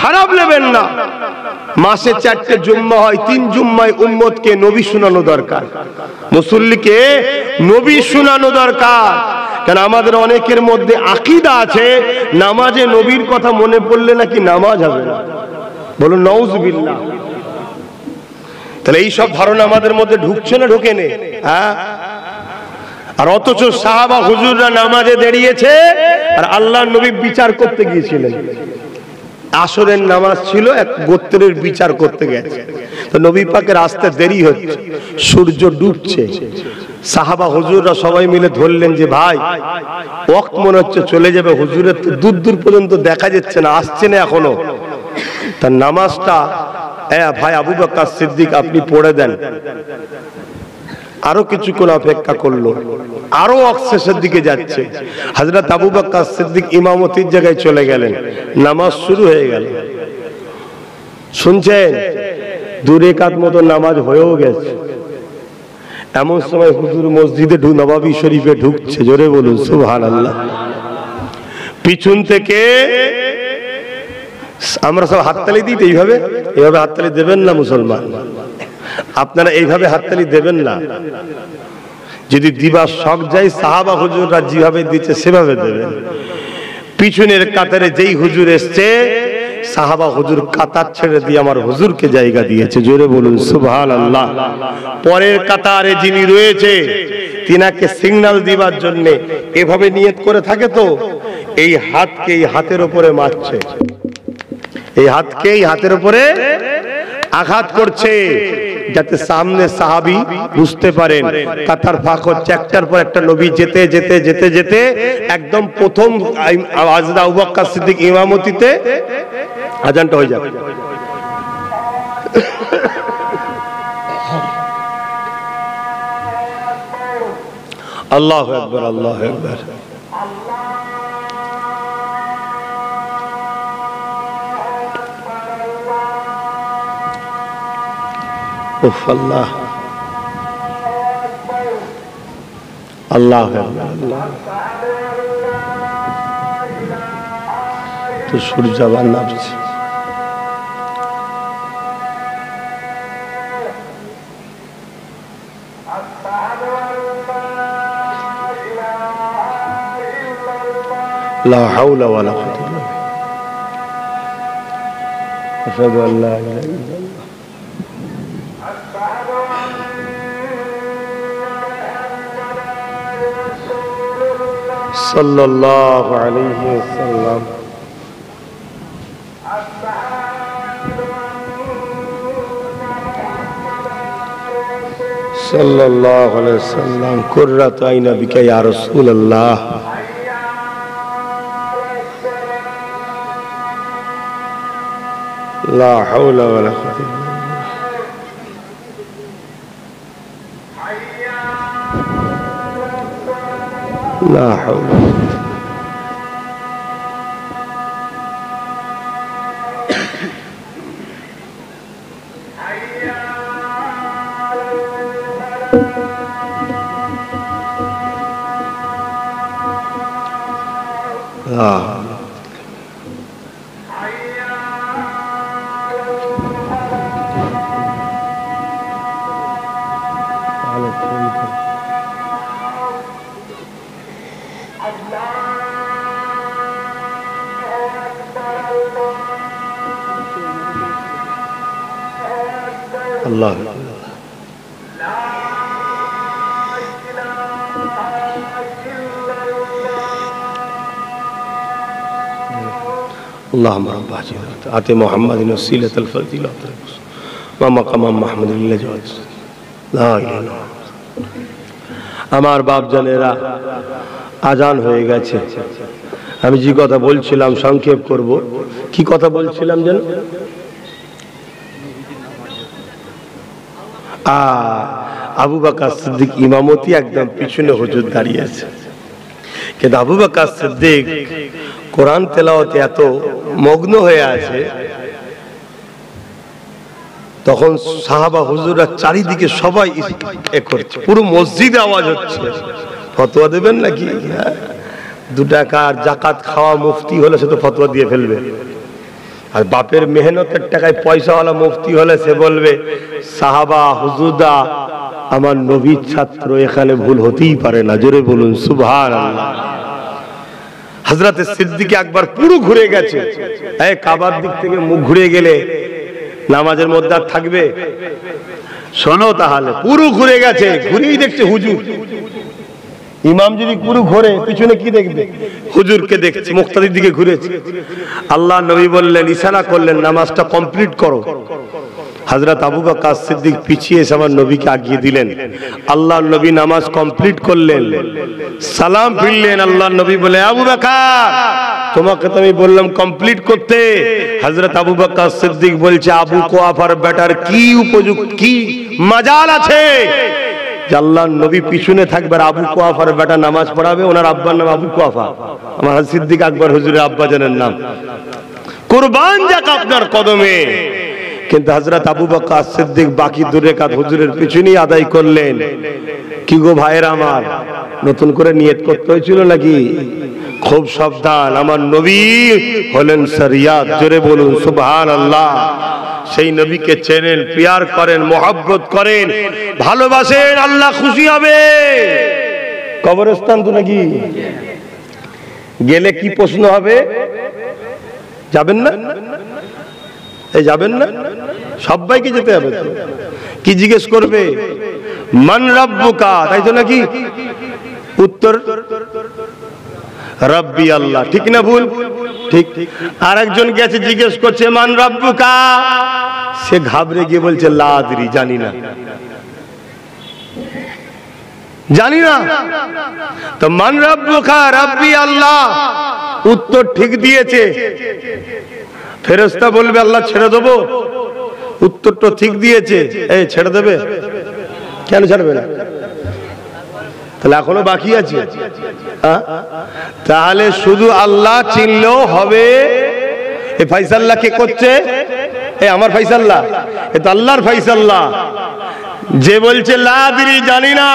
খারাপ নেবেন না, মাসে 4টে জুম্মা হয়, 3 জুম্মায় উম্মতকে নবী শোনানো দরকার, মুসল্লিকে নবী শোনানো দরকার। কারণ আমাদের অনেকের মধ্যে আকীদা আছে নামাজে নবীর কথা মনে পড়লে নাকি নামাজ হবে না। বলুন নাউজুবিল্লাহ। তাহলে এই সব ধারণা আমাদের মধ্যে ঢুকছে না, ঢোকে না? হ্যাঁ। আর অথচ সাহাবা হুজুররা নামাজে দাঁড়িয়েছে আর আল্লাহর নবী বিচার করতে গিয়েছিলেন। আসরের নামাজ ছিল, এক গোত্রের বিচার করতে গেছে, তো নবী পাকের আসতে দেরি হচ্ছে, সূর্য ডুবছে। সাহাবা হুজুররা সবাই মিলে ধরলেন যে ভাই ওয়াক্ত মনে হচ্ছে চলে যাবে, হুজুরের তো দূর দূর পর্যন্ত দেখা যাচ্ছে না, আসছে না এখনো। তার নামাজটা ভাই আবু বকর সিদ্দিক আপনি পড়ে দেন। আরো কিছুক্ষণ অপেক্ষা করলো, আরো শেষের দিকে যাচ্ছে। হযরত আবু বকর সিদ্দিক ইমামতির জায়গায় চলে গেলেন, নামাজ শুরু হয়ে গেল। শুনছেন, 2 রাকাত মতো নামাজ হয়েও গেছে। এমন সময় হুজুর মসজিদে নববী শরীফে ঢুকছে। জোরে বলুন সুবহানাল্লাহ। পিছন থেকে আমরা সব হাততালি দিই, এইভাবে এইভাবে হাততালি দেবেন না মুসলমান, আপনারা এইভাবে হাততালি দেবেন না। যদি দিবার শখ যায়, সাহাবা হুজুররা যেভাবে দিচ্ছে সেভাবে দেবেন। পিছনের কাতারে যেই হুজুর এসছে, সাহাবা হুজুর কাতার ছেড়ে দিয়ে আমার হুজুরকে জায়গা দিয়েছে। জোরে বলুন সুবহানাল্লাহ। পরের কাতারে যিনি রয়েছে, তিনাকে সিগন্যাল দিবার জন্য এভাবে নিয়ত করে থাকে, তো এই হাতকে এই হাতের উপরে মারছে, এই হাতকে এই হাতের উপরে আঘাত করছে, যাতে সামনে সাহাবী বুঝতে পারেন কাতার ফাঁক হচ্ছে। একটার পর একটা নবী যেতে যেতে যেতে যেতে একদম প্রথম হযরত আবু বকর সিদ্দিক ইমামতিতে আজানটা হয়ে যাবে। আল্লাহু আকবার, আল্লাহু আকবার। उफ अल्लाह अल्लाह अल्लाह तो सुर जवान नापছে لا حول ولا قوة إلا بالله أشهد أن لا إله إلا الله صلى الله عليه وسلم صلى الله عليه وسلم قرة عين بك يا رسول الله لا حول ولا قوة إلا بالله لا حول الله اللهم رب آت محمد وسيلة الفضيلة ومقام محمد لا إله إلا আমার বাপ জানেরা আজান হয়ে গেছে আমি যে কথা বলছিলাম সংক্ষেপ করব কি কথা বলছিলাম জানো আবু বকর সিদ্দিক ইমামতি একদম পিছনে হুজুর দাঁড়িয়ে আছে কিন্তু আবু বকর সিদ্দিক কোরআন তেলাওয়াতে এত মগ্ন হয়ে আছে তখন সাহাবা হুজুররা চারিদিকে সবাই এ করছে পুরো মসজিদে আওয়াজ হচ্ছে ফতোয়া দেবেন নাকি 2 টাকার যাকাত খাওয়া মুফতি হলে সে তো ফতোয়া দিয়ে ফেলবে আর বাপের মেহনতের টাকায় পয়সাওয়ালা মুফতি হলে সে বলবে সাহাবা হুজুরদা আমার নবীর ছাত্র এখানে ভুল হতেই পারে না জোরে বলুন সুবহানাল্লাহ হযরত সিদ্দিক আকবর পুরো ঘুরে গেছে এই কাবার দিক থেকে মুখ ঘুরে গেলে নামাজের মধ্যে আর থাকবে শোনো তাহলে পুরো ঘুরে গেছে ঘুরেই দেখছে হুজুর ইমাম যদি পুরো ঘুরে পিছনে কি দেখবে হুজুরকে দেখছে মুক্তাদির দিকে ঘুরেছে আল্লাহ নবী বললেন ইশারা করলেন নামাজটা কমপ্লিট করো হযরত আবু বকর সিদ্দিক পিছিয়ে এসে আমার নবীকে আগিয়ে দিলেন আল্লাহর নবী নামাজ কমপ্লিট করলেন সালাম ফিরলেন আল্লাহর নবী বলে আবু বকর তোমাকে তো আমি বললাম কমপ্লিট করতে হযরত আবু বকর সিদ্দিক বলছে আবু কুয়াফার বেটার কি উপযুক্ত কি মাজাল আছে যে আল্লাহর নবী পিছনে থাকবে আর আবু কুয়াফার বেটা নামাজ পড়াবে ওনার আব্বার নাম আবু কুয়াফা আমার সিদ্দিক আকবর হুজুরের আব্বা জানের নাম কুরবান যাক আপনার কদমে কিন্তু হযরত আবু বকর সিদ্দিক বাকি 2 রাকাত হুজুরের পিছনেই আদায় করলেন কি গো ভাইরা আমার নতুন করে নিয়ত করতে হয়েছিল নাকি খুব সাবধান আমার নবী হলেন শরিয়ত জোরে বলুন সুবহানাল্লাহ সেই নবীকে চেনেন প্যার করেন mohabbat করেন ভালোবাসেন আল্লাহ খুশি হবে কবরস্থান তো নাকি গেলে কি প্রশ্ন হবে যাবেন না এই যাবেন না সবাইকে যেতে হবে কি জিজ্ঞেস করবে মান রাব্বুকা তাই তো নাকি উত্তর রব্বি আল্লাহ ঠিক না ভুল ঠিক আরেকজন গেছে জিজ্ঞেস করছে মান রাব্বুকা সে ঘাবড়ে গিয়ে বলছে লা আদরি জানি না তো মান রাব্বুকা রব্বি আল্লাহ উত্তর ঠিক দিয়েছে ফেরেশতা বলবে আল্লাহ ছেড়ে দেবো উত্তর তো ঠিক দিয়েছে এই ছেড়ে দেবে কেন ছাড়বে না তাহলে এখনো বাকি আছে তাহলে শুধু আল্লাহ চিনলেও হবে এই ফয়সালা কে করছে এই আমার ফয়সালা এ তো আল্লাহর ফয়সালা যে বলছে লা আদরি জানি না,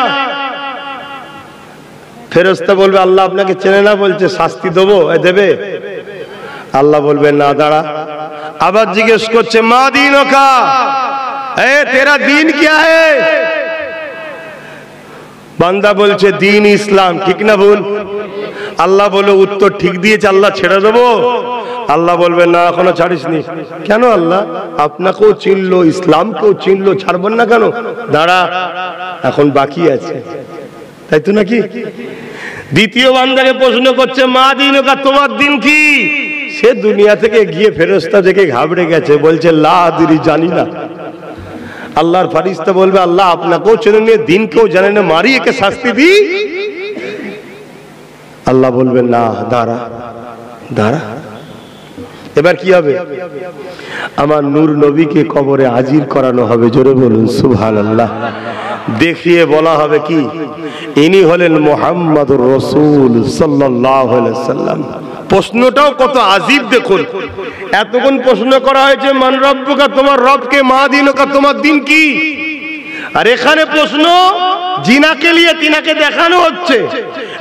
ফেরেশতা বলবে আল্লাহ আপনাকে চেনে না, বলছে শাস্তি দেবে। আল্লাহ বলবে না, দাঁড়া। আবার জিজ্ঞেস করছে মা দীনুকা, তেরা দিন क्या है? বান্দা বলছে দিন ইসলাম। ঠিক না ভুল? আল্লাহ বলে উত্তর ঠিক দিয়েছে, আল্লাহ ছেড়ে দেবো? আল্লাহ বলবে না, এখনো ছাড়িসনি। কেন? আল্লাহ আপনাকেও চিনলো, ইসলামকেও চিনলো, ছাড়বেন না কেন? দাঁড়া, এখন বাকি আছে, তাই তো নাকি? দ্বিতীয় বান্দাকে প্রশ্ন করছে মা দীনুকা, তোমার দিন কি? সে দুনিয়া থেকে গিয়ে ফেরেশতা থেকে ঘাবড়ে গেছে, বলছে লা আদরি জানি না। আল্লাহর ফেরেশতা বলবে আল্লাহ আপনাকেও চেনে না, দিনকেও জানে না, মারি একে শাস্তি দি। আল্লাহ বলবে না, দাঁড়া দাঁড়া। এবার কি হবে? আমার নূর নবীকে কবরে হাজির করানো হবে, জোরে বলুন সুবহানাল্লাহ। দেখিয়ে বলা হবে কি, ইনি হলেন মুহাম্মাদুর রাসূল সাল্লাল্লাহু আলাইহি ওয়াসাল্লাম। প্রশ্নটাও কত আজীব দেখুন। এতক্ষণ প্রশ্ন করা হয়েছে মান রব্বুকা, তোমার রবকে, মা দীনুকা, তোমার দিন কি? আর এখানে প্রশ্ন জিনাকে নিয়ে তিনাকে দেখানো হচ্ছে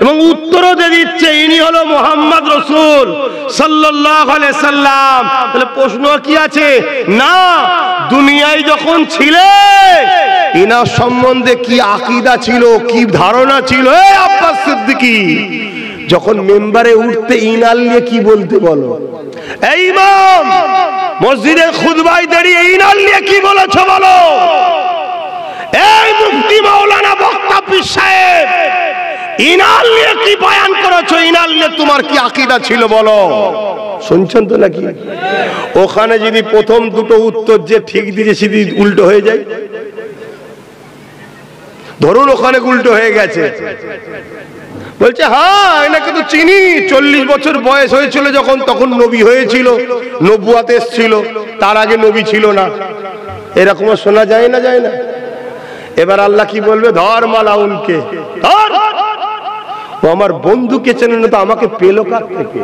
এবং উত্তরও দিয়ে দিচ্ছে ইনি হলো মুহাম্মদ রাসূল সাল্লাল্লাহু আলাইহি সাল্লাম। তাহলে প্রশ্ন কি আছে? না, দুনিয়ায় যখন ছিলে ইনার সম্বন্ধে কি আকীদা ছিল, কি ধারণা ছিল? এই আব্বাস সিদ্দিকী যখন মেম্বারে উঠতে ইনাল নিয়ে কি বলতে বলো? এই ইমাম মসজিদের খুতবায় দাঁড়িয়ে ইনাল নিয়ে কি বলেছো বলো? এই মুফতি মাওলানা বক্তা পীর সাহেব ইনাল নিয়ে কি বয়ান করেছো? ইনাল নিয়ে তোমার কি আকীদা ছিল বলো? শুনছেন তো নাকি? ওখানে যদি প্রথম দুটো উত্তর যে ঠিক দিয়েছে সেটি উল্টো হয়ে যায়, ধরুন ওখানে উল্টো হয়ে গেছে, বলছে হ্যাঁ এনাকে তো চিনি, 40 বছর বয়স হয়েছিল যখন, তখন নবী হয়েছিল, নবুয়াত এসেছিল, তার আগে নবী ছিল না। এরকম শোনা যায় না, যায় না? এবার আল্লাহ কি বলবে? ধর মালা উনকে, ধর। ও আমার বন্ধুকে চেনে না তো আমাকে পেলো কার থেকে?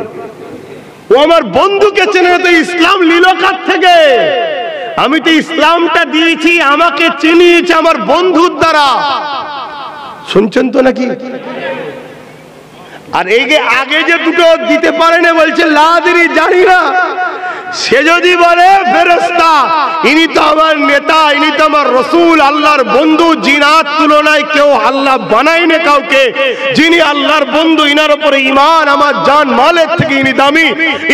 ও আমার বন্ধুকে চেনে না তো ইসলাম নিল কার থেকে? আমি তো ইসলামটা দিয়েছি, আমাকে চিনিয়েছে আমার বন্ধুর দ্বারা। শুনছেন তো নাকি? আর এই যে আগে যে দুটো দিতে পারে না, বলছে লা আদরি জানি না, সে যদি বলে ফেরেশতা ইনি তো আমার নেতা, ইনি তো আমার রাসূল, আল্লাহর বন্ধু, জিনাত তুলনায় কেউ আল্লাহ বানায় না কাউকে, যিনি আল্লাহর বন্ধু ইনার উপরে ঈমান আমার জান মালের থেকে ইনি দামি,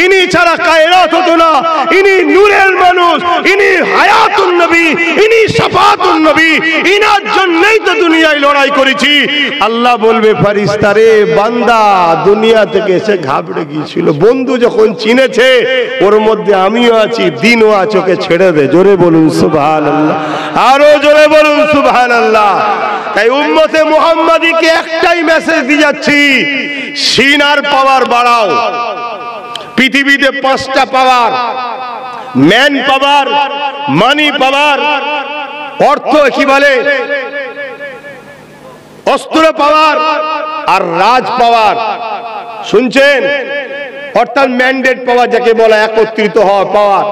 ইনি ছাড়া কায়নাত হতো না, ইনি নূরের মানুষ, ইনি হায়াতুন নবী, ইনি শাফাতুন নবী, ইনার জন্যই তো দুনিয়ায় লড়াই করেছি। আল্লাহ বলবে ফেরেশতা রে বান্দা দুনিয়া থেকে এসে ঘাবড়ে গিয়েছিল, বন্ধু যখন চিনেছে ওর মধ্যে আমিও আছি, দিনও আছে, ওকে ছেড়ে দে। জোরে বলুন সুবহানাল্লাহ, আরো জোরে বলুন সুবহানাল্লাহ। তাই উম্মতে মুহাম্মাদীকে একটাই মেসেজ দিয়ে যাচ্ছি, সিনার পাওয়ার বাড়াও। পৃথিবীতে 5টা পাওয়ার, ম্যান পাওয়ার, মানি পাওয়ার, অর্থ কি বলে, অস্ত্র পাওয়ার আর রাজ পাওয়ার। শুনছেন? অর্থাৎ ম্যান্ডেট পাওয়ার, যাকে বলা একত্রিত হওয়া পাওয়ার।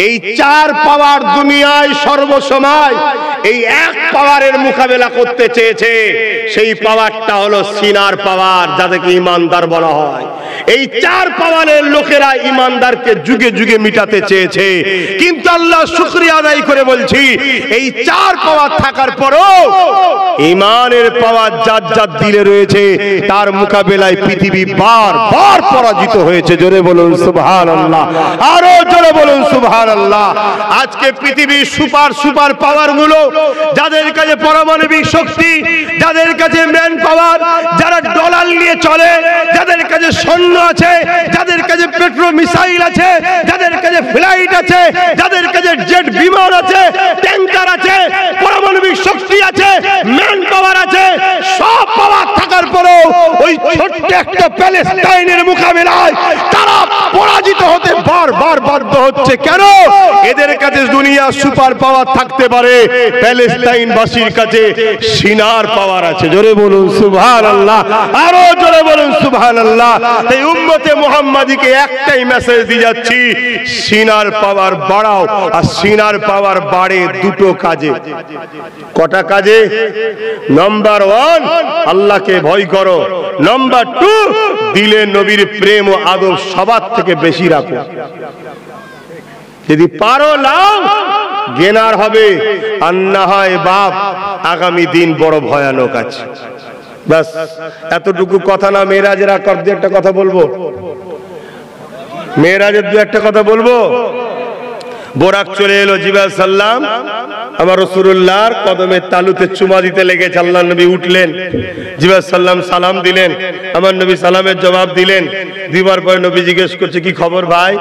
এই 4 পাওয়ার দুনিয়ায় সর্বসময় এই এক পাওয়ারের মোকাবেলা করতে চেয়েছে। সেই পাওয়ারটা হলো সিনার পাওয়ার, যাদেরকে ইমানদার বলা হয়। এই 4 পাওয়ারের লোকেরা ইমানদারকে যুগে যুগে মিটাতে চেয়েছে, কিন্তু আল্লাহ শুকরিয়া আদায় করে বলছি এই 4 পাওয়ার থাকার পরও ইমানের পাওয়ার যার যার দিলে রয়েছে তার মোকাবেলায় পৃথিবী বারবার পরাজিত হয়েছে। জোরে বলুন সুবহানাল্লাহ, আরো জোরে বলুন সুবহানাল্লাহ। আজকে পৃথিবীর সুপার পাওয়ার গুলো, যাদের কাছে পারমাণবিক শক্তি, যাদের কাছে ম্যান পাওয়ার, যারা ডলার নিয়ে চলে, যাদের কাছে সৈন্য আছে, যাদের কাছে পেট্রো মিসাইল আছে, যাদের কাছে ফ্লাইট আছে, যাদের কাছে জেট বিমান আছে, ট্যাঙ্কার আছে, পারমাণবিক শক্তি আছে, ম্যান পাওয়ার আছে, সব পাওয়ার থাকার পরেও ওই ছোট্ট একটা প্যালেস্টাইনের মোকাবেলায় তারা পরাজিত হতে বারবার বাধ্য হচ্ছে। কেন? এদের কাছে দুনিয়া সুপার পাওয়ার থাকতে পারে, প্যালেস্টাইনবাসীর কাছে সিনার পাওয়ার আছে। জোরে বলুন সুবহানাল্লাহ, আরো জোরে বলুন সুবহানাল্লাহ। এই উম্মতে মুহাম্মাদিকে একটাই মেসেজ দিয়ে যাচ্ছি, সিনার পাওয়ার বাড়াও। আর সিনার পাওয়ার বাড়ে দুটো কাজে। কটা কাজে? নাম্বার 1, আল্লাহকে ভয় করো। নাম্বার 2, দিলে নবীর প্রেম ও আদব সবার থেকে বেশি রাখো। যদি পারো লাও, গেনার হবে। আর না হয় বাপ, আগামী দিন বড় ভয়ানক আছে। বাস এতটুকু কথা না। মেরাজের আকর্দে একটা কথা বলবো, মেরাজের দু একটা কথা বলবো। বোরাক চলে এলো, জিব্রাইল সাল্লাম আমার রাসূলুল্লাহর কদমের তালুতে চুমা দিতে লেগেছে। আল্লাহ নবী উঠলেন, জিব্রাইল সাল্লাম সালাম দিলেন, আমার নবী সালামের জবাব দিলেন। দিবার পরে নবী জিজ্ঞেস করছে, কি খবর ভাই?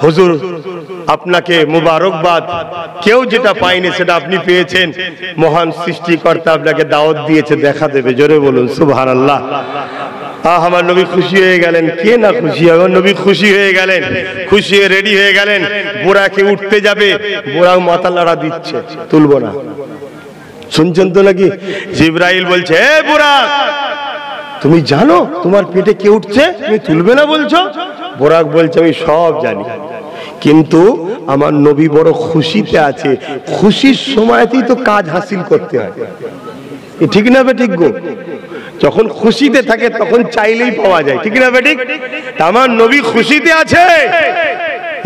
হুজুর আপনাকে মুবারকবাদ, কেউ যেটা পায়নি সেটা আপনি পেয়েছেন। মহান সৃষ্টিকর্তা আপনাকে দাওয়াত দিয়েছে, দেখা দেবে। জোরে বলুন সুবহানাল্লাহ। আমার নবী খুশি হয়ে গেলেন। কে না খুশি? আমার নবী খুশি হয়ে গেলেন, খুশি হয়ে রেডি হয়ে গেলেন। বোরাকে উঠতে যাবে, বোরাও মাথা লড়া দিচ্ছে, তুলবো না। শুনছেন তো নাকি? জিবরাইল বলছে, এ বোরাক, তুমি জানো তোমার পেটে কে উঠছে, তুমি তুলবে না বলছো? বোরাক বলছে, আমি সব জানি, কিন্তু আমার নবী বড় খুশিতে আছে। খুশির সময়তেই তো কাজ হাসিল করতে হয়, ঠিক না বে ঠিক গো? যখন খুশিতে থাকে তখন চাইলেই পাওয়া যায়, ঠিক না বে ঠিক? আমার নবী খুশিতে আছে।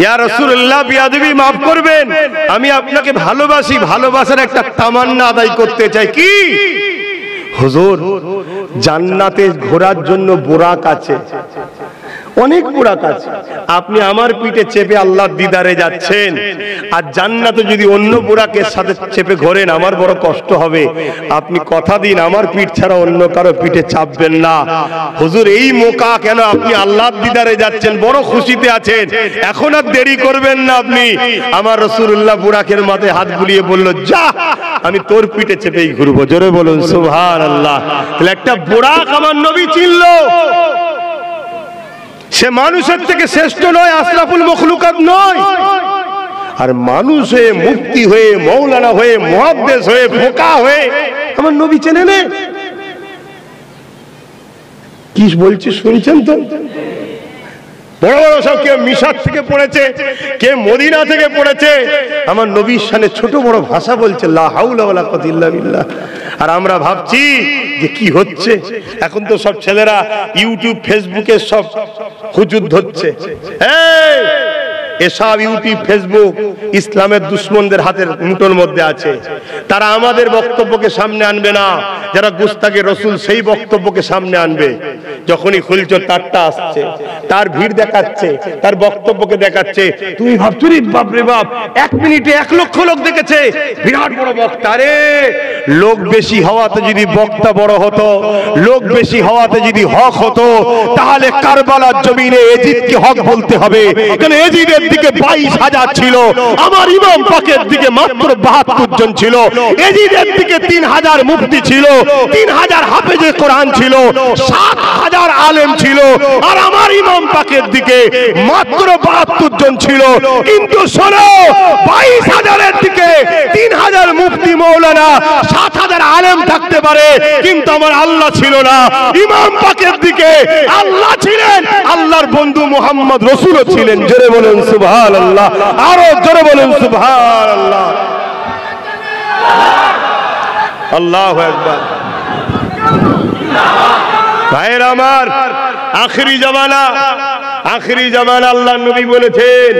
ইয়া রাসূলুল্লাহ, বিয়াদবি মাফ করবেন, আমি আপনাকে ভালোবাসি। ভালোবাসার একটা তামান্না আদায় করতে চাই। কি? হুজুর, জান্নাতে ঘোরার জন্য বোরাক আছে, অনেক বোরাক আছে। আপনি আমার পিঠে চেপে আল্লাহর দিদারে যাচ্ছেন, আর জান্নাতে যদি অন্য বোরাকের সাথে চেপে ঘোরেন আমার বড় কষ্ট হবে। আপনি কথা দিন আমার পিঠ ছাড়া অন্য কারো পিঠে চাপবেন না। হুজুর, এই মোকা কেন? আপনি আল্লাহর দিদারে যাচ্ছেন, বড় খুশিতে আছেন, এখন আর দেরি করবেন না আপনি। আমার রাসূলুল্লাহ বোরাকের মাথায় হাত বুলিয়ে বলল, যা, আমি তোর পিঠে চেপেই ঘুরবো। জোরে বলুন সুবহানাল্লাহ। তাহলে একটা বোরাক আমার নবী চিনল। সে মানুষের থেকে শ্রেষ্ঠ নয়, আশরাফুল মখলুকাত নয়। আর মানুষ হয়ে, মুফতি হয়ে, মৌলানা হয়ে, মুহাদ্দিস হয়ে, ফোকা হয়ে আমার নবী চেনে না। কি বলছি শুনছেন তো? বড় বড় সব, কে মিশর থেকে পড়েছে, কে মদিনা থেকে পড়েছে, আমার নবীর শানে ছোট বড় ভাষা বলছে, লা হাওলা ওয়ালা কুওয়াতা ইল্লা বিল্লাহ। আর আমরা ভাবছি যে কি হচ্ছে। এখন তো সব ছেলেরা ইউটিউব ফেসবুকে সব হুজুর ধরছে। এসব ইউটিউব ফেসবুক ইসলামের দুশ্মনদের হাতের মুঠোর মধ্যে আছে। তারা আমাদের বক্তব্যকে সামনে আনবে না, যারা গুস্তাখে রসুল সেই বক্তব্যকে সামনে আনবে। যখনই খুলছো তারটা আসছে, তার ভিড় দেখাচ্ছে, তার বক্তব্যকে দেখাচ্ছে। তুমি ভাবছো রে বাপ রে বাপ, 1 মিনিটে 1 লক্ষ লোক দেখেছে, বিরাট বড় বক্তা। রে লোক বেশি হওয়াতে যদি বক্তা বড় হতো, লোক বেশি হওয়াতে যদি হক হতো, তাহলে কারবালার জমিনে এজিদকে হক বলতে হবে। কারণ এজিদের দিকে 22,000 ছিল, আমার ইমাম পাকের দিকে মাত্র 72 জন ছিল। এজিদের দিকে 3000 মুফতি ছিল, 3000 হাফেজে কোরআন ছিল, 7000 আলেম ছিল। আর আমার ইমাম পাকের দিকে মাত্র 72 জন ছিল। কিন্তু শোনো, 22,000 এর দিকে 3000 মুফতি মৌলানা, 7000 আলেম থাকতে পারে, কিন্তু আমার আল্লাহ ছিল না। ইমাম পাকের দিকে আল্লাহ ছিলেন, আল্লাহর বন্ধু মুহাম্মদ রাসূলও ছিলেন। জোরে বলুন সুবহানাল্লাহ, আরো জোরে বলুন সুবহানাল্লাহ। আল্লাহু আকবার। ভাইরা আমার, আখিরি জামানা, আখিরি জামানা আল্লাহর নবী বলেছেন,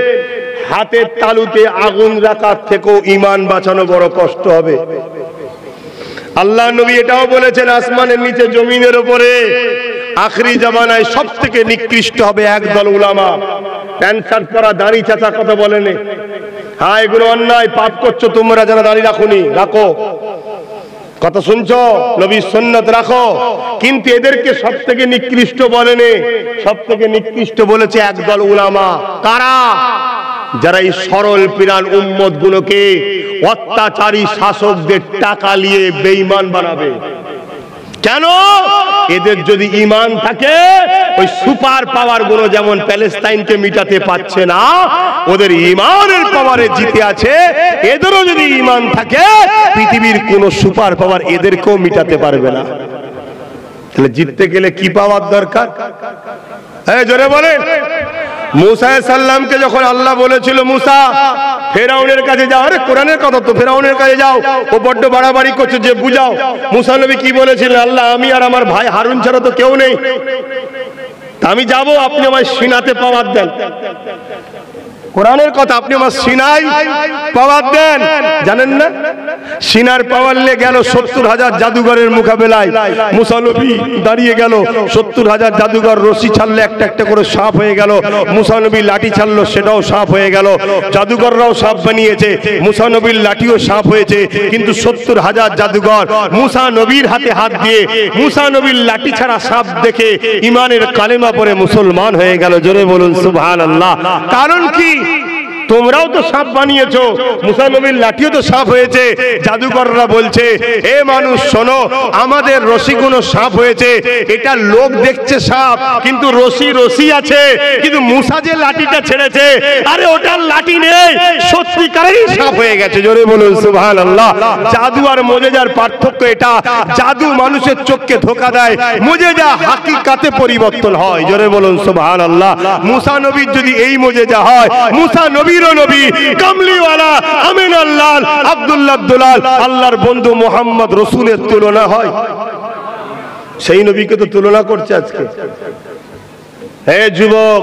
হাতের তালুতে আগুন রাখার থেকেও ঈমান বাঁচানো বড় কষ্ট হবে। আল্লাহ নবী এটাও বলেছেন, আসমানের নিচে জমিনের উপরে আখিরি জামানায় সবথেকে নিকৃষ্ট হবে একদল উলামা। প্যান্ট শার্ট পরা, দাড়ি চাচা কথা বলেন, হ্যাঁ এগুলো অন্যায়, পাপ করছো তোমরা যারা দাড়ি রাখোনি, রাখো, কথা শুনছো, নবীর সুন্নাত রাখো। কিন্তু এদেরকে সবথেকে নিকৃষ্ট বলেনি, সবথেকে নিকৃষ্ট বলেছে একদল উলামা। কারা? যারা এই সরল পিরান উম্মত গুলোকে অত্যাচারী শাসকদের টাকা নিয়ে বেঈমান বানাবে। কেন? এদের যদি ঈমান থাকে ওই সুপার পাওয়ার গুলো যেমন প্যালেস্টাইনকে মিটাতে পারছে না, ওদের ঈমানের পাওয়ারে জিতে আছে। এদেরও যদি ঈমান থাকে পৃথিবীর কোন সুপার পাওয়ার এদেরকেও মিটাতে পারবে না। তাহলে জিততে গেলে কি পাওয়ার দরকার? জোরে বলেন। মুসা সাল্লামকে যখন আল্লাহ বলেছিল মুসা ফেরাউনের কাছে যাও, আরে কোরআনের কথা তো, ফেরাউনের কাছে যাও, ও বড্ড বাড়াবাড়ি করছে, যে বুঝাও। মুসা নবী কি বলেছিলেন? আল্লাহ আমি আর আমার ভাই হারুন ছাড়া তো কেউ নেই, আমি যাব, আপনি আমার সিনাতে পাওয়ার দেন। কোরআনের কথা, আপনি আমার সিনাই পাওয়ার দেন। জানেন না সিনার পাওয়ার লে গেল 70,000 জাদুঘরের মোকাবেলায়। মুসা নবী দাঁড়িয়ে গেল, 70,000 জাদুঘর রশি ছাড়লে একটা একটা করে সাপ হয়ে গেল। মুসা নবী লাঠি ছাড়লো, সেটাও সাপ হয়ে গেল। জাদুঘররাও সাপ বানিয়েছে, মুসা নবীর লাঠিও সাপ হয়েছে। কিন্তু 70,000 জাদুঘর মুসা নবীর হাতে হাত দিয়ে মুসা নবীর লাঠি ছাড়া সাপ দেখে ইমানের কালেমা পড়ে মুসলমান হয়ে গেল। জোরে বলুন সুবহানাল্লাহ। কারণ কি? তোমরাও তো সাপ বানিয়েছো, মুসা নবীর লাঠিও তো সাপ হয়েছে। জাদুকররা বলছে, এ মানুষ শোনো, আমাদের রশিগুলো সাপ হয়েছে, এটা লোক দেখছে সাপ, কিন্তু রশি রশি আছে। কিন্তু মুসা যে লাঠিটা ছেড়েছে, আরে ওটার লাঠি নেই, সত্যিকারেই সাপ হয়ে গেছে। জোরে বলুন সুবহানাল্লাহ। জাদু আর মুজিজার পার্থক্য এটা, জাদু মানুষের চোখকে ধোঁকা দেয়, মুজিজা হাকিকাতে পরিবর্তন হয়। জোরে বলুন সুবহানাল্লাহ। মুসা নবীর যদি এই মুজিজা হয়, মুসা নবী নবী কামলিওয়ালা আমিন আল্লাহ আব্দুল্লাহ দুলাল আল্লাহর বন্ধু মোহাম্মদ রসুলের তুলনা হয়? সেই নবীকে তো তুলনা করছে আজকে। হে যুবক,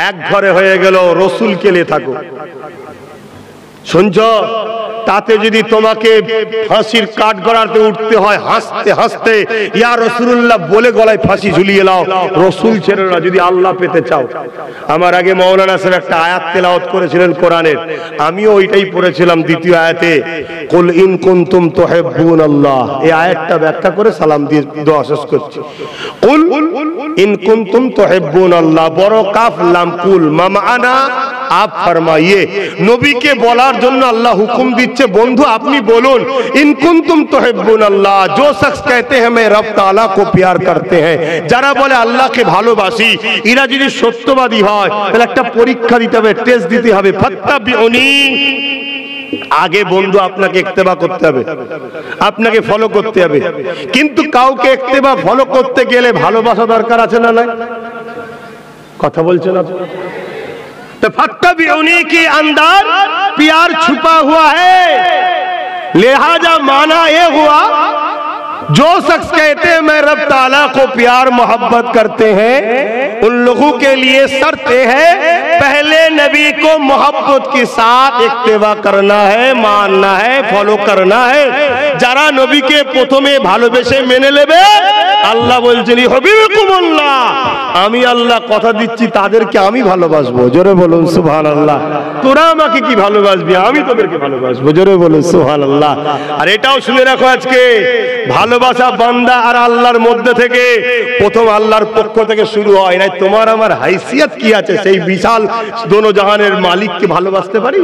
এক ঘরে হয়ে গেল, রসুলকে নিয়ে থাকো। শুনছ? তাতে যদি তোমাকে ফাঁসির কাঠ গড়াতে উঠতে হয় হাসতে হাসতে ইয়া রাসূলুল্লাহ বলে গলায় ফাঁসি ঝুলিয়ে নাও, রসুল ছেড়ে না যদি আল্লাহ পেতে চাও। আমার আগে মাওলানা সাহেব একটা আয়াত তেলাওয়াত করেছিলেন কোরআনের, আমিও ওইটাই পড়েছিলাম দ্বিতীয় আয়াতে, কুল ইন কুনতুম তুহিব্বুনাল্লাহ। এই আয়াতটা ব্যাখ্যা করে সালাম দিয়ে দোয়া শেষ করছি। কুল ইন কুনতুম তুহিব্বুনাল্লাহ, বড় কাফ লাম কুল, মামানা आप फरमाइए। नबी के বলার জন্য আল্লাহ হুকুম দিচ্ছে, বন্ধু আপনি বলুন, ইন কুনতুম তুহিব্বুন আল্লাহ, जो शख्स कहते हैं मैं रब ताला को प्यार करते हैं, যারা বলে আল্লাহকে ভালোবাসি, এরা যদি সত্যবাদী হয় তাহলে একটা পরীক্ষা দিতে হবে, টেস্ট দিতে হবে। ফাত্তাবিউনি, আগে বন্ধু আপনাকে ইত্তেবা করতে হবে, আপনাকে ফলো করতে হবে। কিন্তু কাউকে ইত্তেবা ফলো করতে গেলে ভালোবাসা দরকার আছে না নাই? কথা বলছেন আপনি? फत्तबिउनी के अंदर प्यार छुपा हुआ है, लिहाजा माना ये हुआ जो शख्स कहते हैं मैं रब ताला को प्यार मोहब्बत करते हैं, उन लोगों के लिए शर्त है पहले नबी को मोहब्बत के साथ इत्तेबा करना है, मानना है, फॉलो करना है। যারা নবীকে প্রথমে ভালোবেসে মেনে নেবে, আল্লাহ বলছেন ইউহিব্বুকুমুল্লাহ, আমি আল্লাহ কথা দিচ্ছি তাদেরকে আমি ভালোবাসবো। জোরে বলুন সুবহানাল্লাহ। তোরা আমাকে কি ভালোবাসবি, আমি তোদেরকে ভালোবাসবো। জোরে বলুন সুবহানাল্লাহ। আর এটাও শুনে রাখো, আজকে ভালোবাসা বান্দা আর আল্লাহর মধ্যে থেকে প্রথম আল্লাহর পক্ষ থেকে শুরু হয় না। তোমার আমার হাইসিয়ত কি আছে সেই বিশাল দোনো জাহানের মালিককে ভালোবাসতে পারি?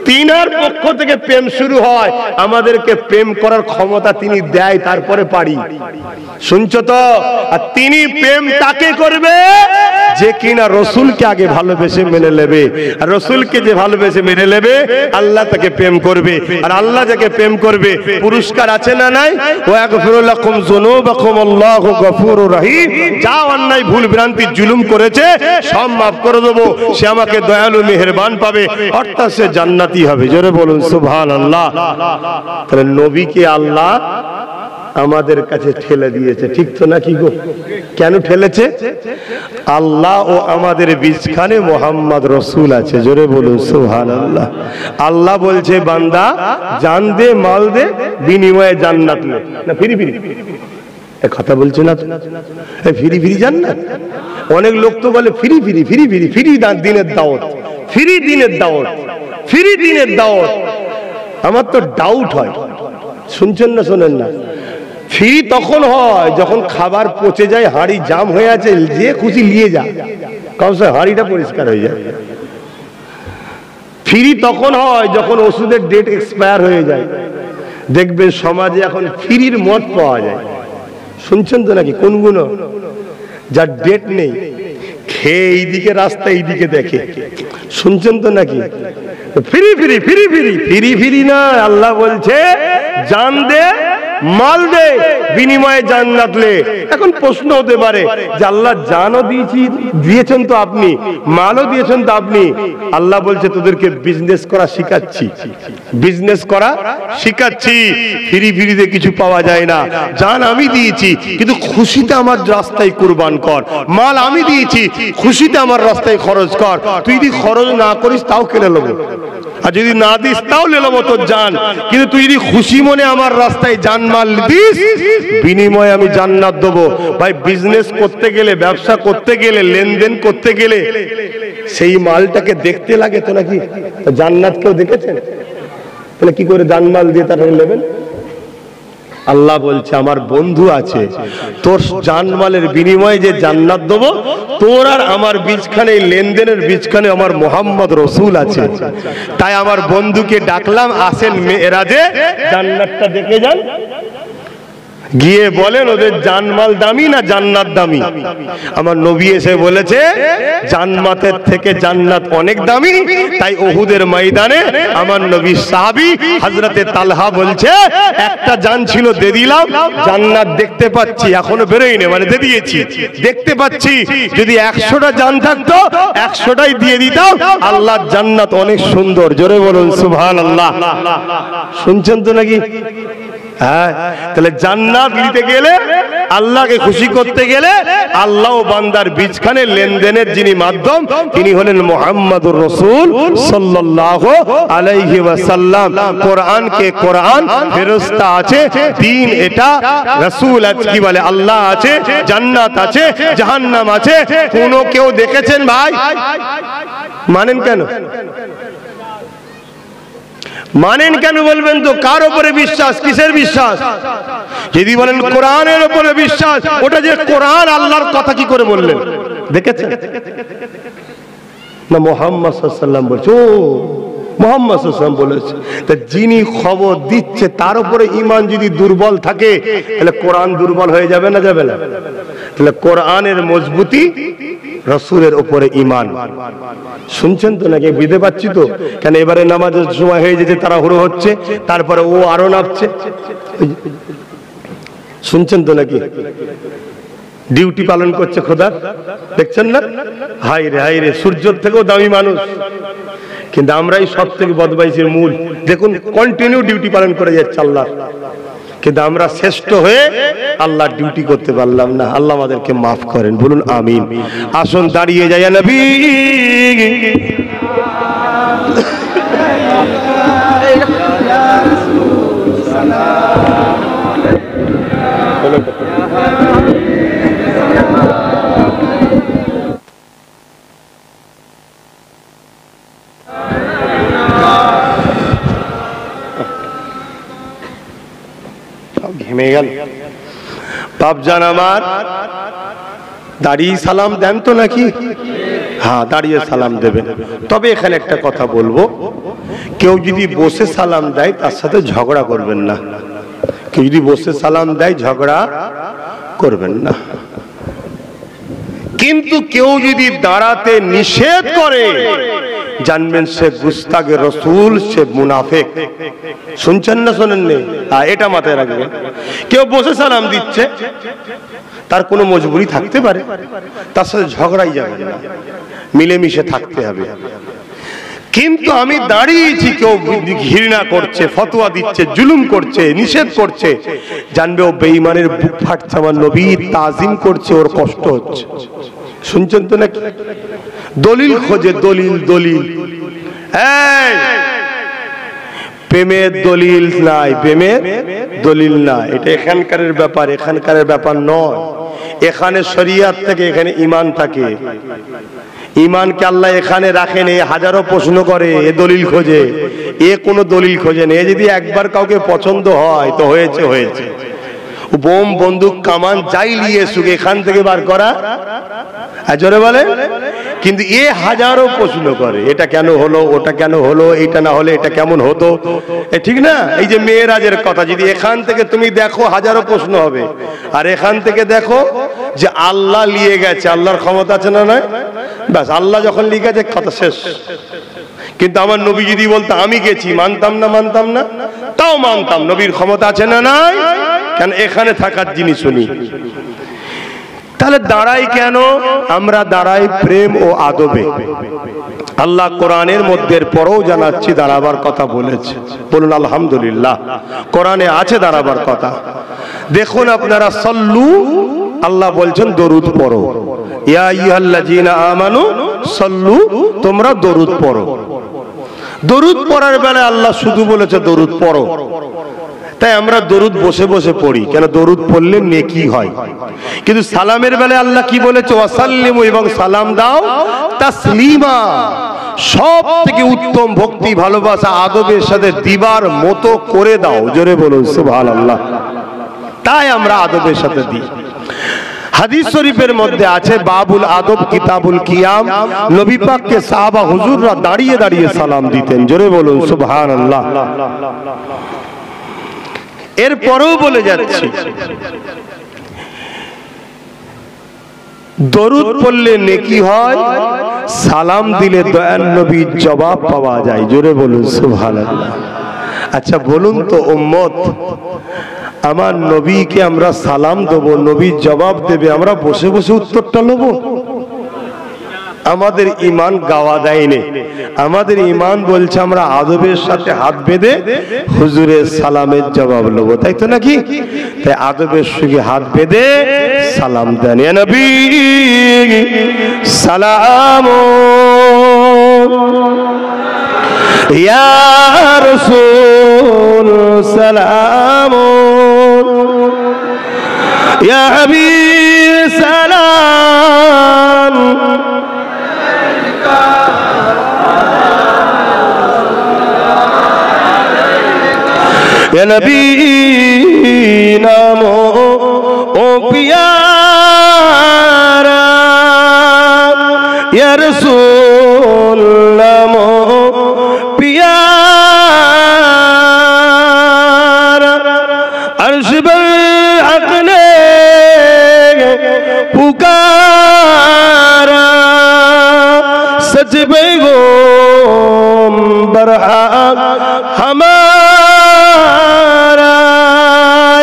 তিনার পক্ষ থেকে প্রেম শুরু হয়, আমাদেরকে প্রেম করার ক্ষমতা তিনি দেয়, তারপরে পারি। শুনছো তো? আর তিনি প্রেম তাকে করবে যে কিনা রসুলকে আগে ভালোবেসে মেনে নেবে, আর রসুলকে যে ভালোবেসে মেনে নেবে আল্লাহ তাকে প্রেম করবে, আর আল্লাহ যাকে প্রেম করবে পুরস্কার আছে না নাই? ওয়াগফিরু লাকুম যুনুবাকুম আল্লাহু গফুরুর রহিম। যা অন্যায় ভুল ভ্রান্তি জুলুম করেছে সব মাফ করে দেবো, সে আমাকে দয়ালু মেহেরবান পাবে, অর্থাৎ সে জান্নাতি হবে। জোরে বলুন সুবহানাল্লাহ। তাহলে নবীকে আল্লাহ আমাদের কাছে ঠেলে দিয়েছে, ঠিক তো নাকি গো? কেন ঠেলেছে? আল্লাহ ও আমাদের বীজখানে মোহাম্মদ রসুল আছে। জোরে বলুন সুবহানাল্লাহ। আল্লাহ বলছে বান্দা জান দে, মাল দে, বিনিময়ে জান্নাত নে। না ফিরি ফিরি কথা বলছে না, ফিরি ফিরি জান্নাত। অনেক লোক তো বলে ফিরি ফিরি ফিরি ফিরি ফিরি দিনের দাওয়াত, ফিরি দিনের দাওয়াত, ফিরি দিনের দাওয়াত। আমার তো ডাউট হয়, শুনছেন না শোনেন না? ফ্রি তখন হয় যখন খাবার পচে যায়, হাঁড়ি জাম হয়ে আছে, যে খুশি নিয়ে যা, কারণ হাঁড়িটা পরিষ্কার হয়ে যায়। ফ্রি তখন হয় যখন ওষুধের ডেট এক্সপায়ার হয়ে যায়। দেখবেন সমাজে এখন ফ্রির মদ পাওয়া যায়, শুনছেন তো নাকি? কোনগুলো? যার ডেট নেই, খেয়ে এইদিকে রাস্তা এইদিকে দেখে। শুনছেন তো নাকি? ফিরি ফিরি ফিরি ফিরি ফিরি ফিরি না, আল্লাহ বলছে জান দে, মাল দে, বিনিময়ে জান্নাত লে। এখন প্রশ্ন হতে পারে যে আল্লাহ জানও দিয়েছেন তো আপনি, মালও দিয়েছেন তো আপনি। আল্লাহ বলছে তোদেরকে বিজনেস করা শিখাচ্ছি, বিজনেস করা শিখাচ্ছি। ফিরি ফিরিতে কিছু পাওয়া যায় না। জান আমি দিয়েছি, কিন্তু খুশিতে আমার রাস্তায় কুরবান কর। মাল আমি দিয়েছি, খুশিতে আমার রাস্তায় খরচ কর। তুই যদি খরচ না করিস তাও কিনে নেবো, আর যদি না দিস তাও নিয়ে নেবো তোর জান। কিন্তু তুই যদি খুশি মনে আমার রাস্তায় জানমাল দিস, বিনিময়ে আমি জান্নাত দেবো। ভাই বিজনেস করতে গেলে, ব্যবসা করতে গেলে, লেনদেন করতে গেলে সেই মালটাকে দেখতে লাগে তো নাকি? জান্নাত কেউ দেখেছেন? তাহলে কি করে জানমাল দিয়ে তারা নেবেন? আল্লাহ বলছে আমার বন্ধু আছে, তোর জানমালের বিনিময়ে যে জান্নাত দেবো, তোর আর আমার বীজখানে, লেনদেনের বীজখানে আমার মোহাম্মদ রসুল আছে। তাই আমার বন্ধুকে ডাকলাম, আসেন মেরাজে, জান্নাতটা দেখে যান। গিয়ে বলেন ওদের জানমাল দামি না জান্নাত দামি? আমার নবী এসে বলেছে জান্নাতের থেকে জান্নাত অনেক দামি। তাই উহুদের ময়দানে আমার নবীর সাহাবী হযরতে তালহা বলছে একটা জান ছিল দিয়ে দিলাম, জান্নাত দেখতে পাচ্ছি, এখনো বেরোয়নি, মানে দিয়ে দিয়েছি, দেখতে পাচ্ছি। যদি 100টা জান থাকতো 100টাই দিয়ে দিতাম। আল্লাহর জান্নাত অনেক সুন্দর, জোরে বলুন সুবহানাল্লাহ। শুনছেন তো নাকি? হ্যাঁ, তাহলে জান্নাত নিতে গেলে, আল্লাহকে খুশি করতে গেলে, আল্লাহ ও বান্দার বীজখানে লেনদেনের যিনি মাধ্যম, তিনি হলেন মুহাম্মদুর রাসূল সাল্লাল্লাহু আলাইহি ওয়াসাল্লাম। কোরআনকে কোরআন, ফেরেশতা আছে, দ্বীন এটা, রাসূল আছে, কি বলে আল্লাহ আছে, জান্নাত আছে, জাহান্নাম আছে। কোন কেউ দেখেছেন ভাই? মানেন কেন? মানেন কেন বলবেন তো? কার উপরে বিশ্বাস? কিসের বিশ্বাস? যদি বলেন কোরআনের উপরে বিশ্বাস, ওটা যে কোরআন আল্লাহর কথা কি করে বললেন? দেখেছেন না? মুহাম্মদ সাল্লাল্লাহু আলাইহি ওয়াসাল্লাম বলছে, ও মুহাম্মদ সাল্লাল্লাহু আলাইহি ওয়াসাল্লাম বলেছে। তা যিনি খবর দিচ্ছে তার উপরে ঈমান যদি দুর্বল থাকে, তাহলে কোরআন দুর্বল হয়ে যাবে না যাবে না? তাহলে কোরআনের মজবুতি, রাসূলের উপরে ঈমান। শুনছেন তো নাকি? বুঝতে পারছি তো? কেন এবারে নামাজের সময় হয়ে যেতে তাড়াহুড়ো হচ্ছে, তারপরে ও আরো নামছে। শুনছেন তো নাকি? ডিউটি পালন করছে খোদা, দেখছেন না? হাই রে হাই রে, সূর্যের থেকেও দামি মানুষ, কিন্তু আমরাই সব থেকে বদমাইশের মূল। দেখুন কন্টিনিউ ডিউটি পালন করে যাচ্ছে আল্লাহ, কিন্তু আমরা শ্রেষ্ঠ হয়ে আল্লাহর ডিউটি করতে পারলাম না। আল্লাহ আমাদেরকে মাফ করেন, বলুন আমিন। আসুন দাঁড়িয়ে যাই নবী। ঘেমে গেল বাপজান আমার। দাঁড়িয়ে সালাম দেন তো নাকি? হ্যাঁ, দাঁড়িয়ে সালাম দেবেন। তবে এখানে একটা কথা বলবো, কেউ যদি বসে সালাম দেয় তার সাথে ঝগড়া করবেন না। কেউ যদি বসে সালাম দেয় ঝগড়া করবেন না। কিন্তু কেউ যদি দাঁড়াতে নিষেধ করে, জানবেন সে গুস্তাগে রসুল, সে মুনাফিক। শুনছেন না শোনেননি? এটা মাথায় রাখবেন। কেউ বসে সালাম দিচ্ছে, তার কোনো মজবুরি থাকতে পারে, তার সাথে ঝগড়াই যাবে না, মিলেমিশে থাকতে হবে। কিন্তু আমি দাঁড়িয়েছি, কেউ ঘৃণা করছে, ফতোয়া দিচ্ছে, জুলুম করছে, নিষেধ করছে, জানবে ও বেঈমানের বুক ফাটছে, আমার নবীর তাজিম করছে, ওর কষ্ট হচ্ছে। শুনছেন তো নাকি? দলিল খোঁজে, দলিল দলিল। এই প্রেমের দলিল নাই, প্রেমের দলিল নাই, এটা এখানকার ব্যাপার, এখানকার ব্যাপার নয়। এখানে শরিয়ত থেকে, এখানে ঈমান থাকে। ঈমানকে আল্লাহ এখানে রাখেন, এ হাজারো প্রশ্ন করে, এ দলিল খোঁজে, এ কোনো দলিল খোঁজে না। এ যদি একবার কাউকে পছন্দ হয় তো হয়েছে হয়েছে। বোম বন্দুক কামান যাই নিয়ে এসুক, এখান থেকে বার করা, জোরে বলে, কিন্তু এ হাজারো প্রশ্ন করে, এটা কেন হলো, ওটা কেন হলো, এটা না হলে এটা কেমন হতো, ঠিক না? এই যে মেরাজের কথা, যদি এখান থেকে তুমি দেখো হাজারো প্রশ্ন হবে, আর এখান থেকে দেখো যে আল্লাহ নিয়ে গেছে, আল্লাহর ক্ষমতা আছে না নয়, ব্যাস আল্লাহ যখন লিখে গেছে কথা শেষ। কিন্তু আমার নবী যদি বলতো আমি গেছি, মানতাম না? মানতাম না? তাও মানতাম, নবীর ক্ষমতা আছে না নাই? কেন এখানে থাকার জিনিস শুনি। তাহলে দাঁড়াই কেন? আমরা দাঁড়াই প্রেম ও আদবে। আল্লাহ কোরআনের মধ্যে পরেও জানাচ্ছি দাঁড়াবার কথা বলেছে, বলুন আলহামদুলিল্লাহ। কোরআনে আছে দাঁড়াবার কথা। দেখুন আপনারা, সল্লু, আল্লাহ বলছেন দরুদ পড়ো, ইয়া আইয়ুহাল্লাযীনা আমানু সল্লু, তোমরা দরুদ পড়ো। দরুদ পড়ার বেলায় আল্লাহ শুধু বলেছে দরুদ পড়ো, তাই আমরা দরুদ বসে বসে পড়ি, কেন দরুদ পড়লে নেকি হয়। কিন্তু সালামের বেলায় আল্লাহ কি বলেছে? ওয়াসাল্লিমু, এবং সালাম দাও তাসলিমা, সব থেকে উত্তম ভক্তি ভালোবাসা আদবের সাথে দিবার মতো করে দাও। জোরে বলুন সুবহানাল্লাহ। তাই আমরা আদবের সাথে দিই। হাদিস শরীফের মধ্যে আছে বাবুল আদব কিতাবুল কিয়াম, নবী পাককে সাহাবা হুজুররা দাঁড়িয়ে দাঁড়িয়ে সালাম দিতেন। জোরে বলুন সুবহানাল্লাহ। এরপরেও বলে যাচ্ছি, দরুদ পড়লে নেকি হয়, সালাম দিলে দয়াল নবীর জবাব পাওয়া যায়। জোরে বলুন সুবহানাল্লাহ। আচ্ছা বলুন তো উম্মত, আমার নবীকে আমরা সালাম দেবো, নবী জবাব দেবে, আমরা বসে বসে উত্তরটা নেব? আমাদের ইমান গাওয়া দেয়নি। আমাদের ইমান বলছে আমরা আদবের সাথে হাত বেঁধে হুজুরের সালামের জবাব নেবো, তাই তো নাকি? তাই আদবের সঙ্গে হাত বেঁধে সালাম দেন। ইয়া নবী সালাম, ইয়া রাসূল সালাম, ইয়া হাবিব সালাম, ইয়া নবী নামো ও পিয়ারা, ইয়া রাসূল নামো পিয়ারা, আরশ पर हक ने पुकारा, सच पैगंबर हमारा,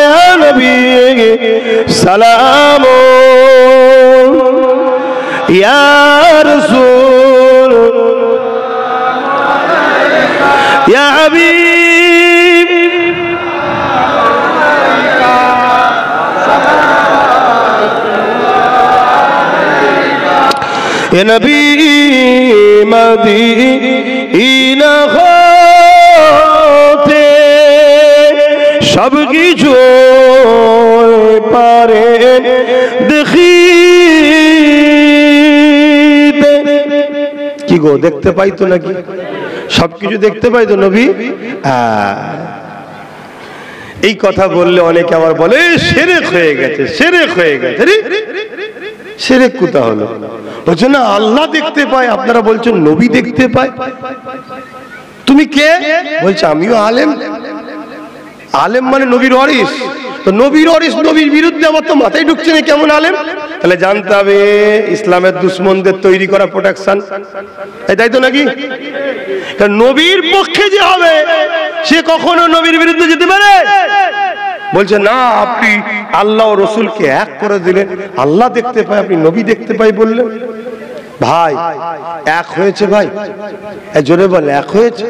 या नबी सलाम, या रसूल, या हबीब, या नबी मदीना होते सब কিছু পারে দেখিতে। কি গো, দেখতে পাই তো নাকি? সবকিছু দেখতে পাই তো নবী? এই কথা বললে অনেকে আবার বলে শিরক হয়ে গেছে, শিরক হয়ে গেছে। শিরক কোথা হলো? বলছো না আল্লাহ দেখতে পায়, আপনারা বলছেন নবী দেখতে পায়। তুমি কে? বলছে আমিও আলেম। আলেম মানে নবীর ওয়ারিস। তো নবীর ওয়ারিস, নবীর বিরুদ্ধে আমার তো মাথায় ঢুকছে না, কেমন আলেম? তাহলে জানতে হবে ইসলামের দুশমনদের তৈরি করা প্রোটেকশন, তাই তো নাকি? কারণ নবীর পক্ষে যে হবে সে কখনো নবীর বিরুদ্ধে যেতে পারে? বলছে না, আপনি আল্লাহ ও রসুলকে এক করে দিলেন, আল্লাহ দেখতে পায়, আপনি নবী দেখতে পাই বললেন। ভাই এক হয়েছে? ভাই জোরে বলে এক হয়েছে?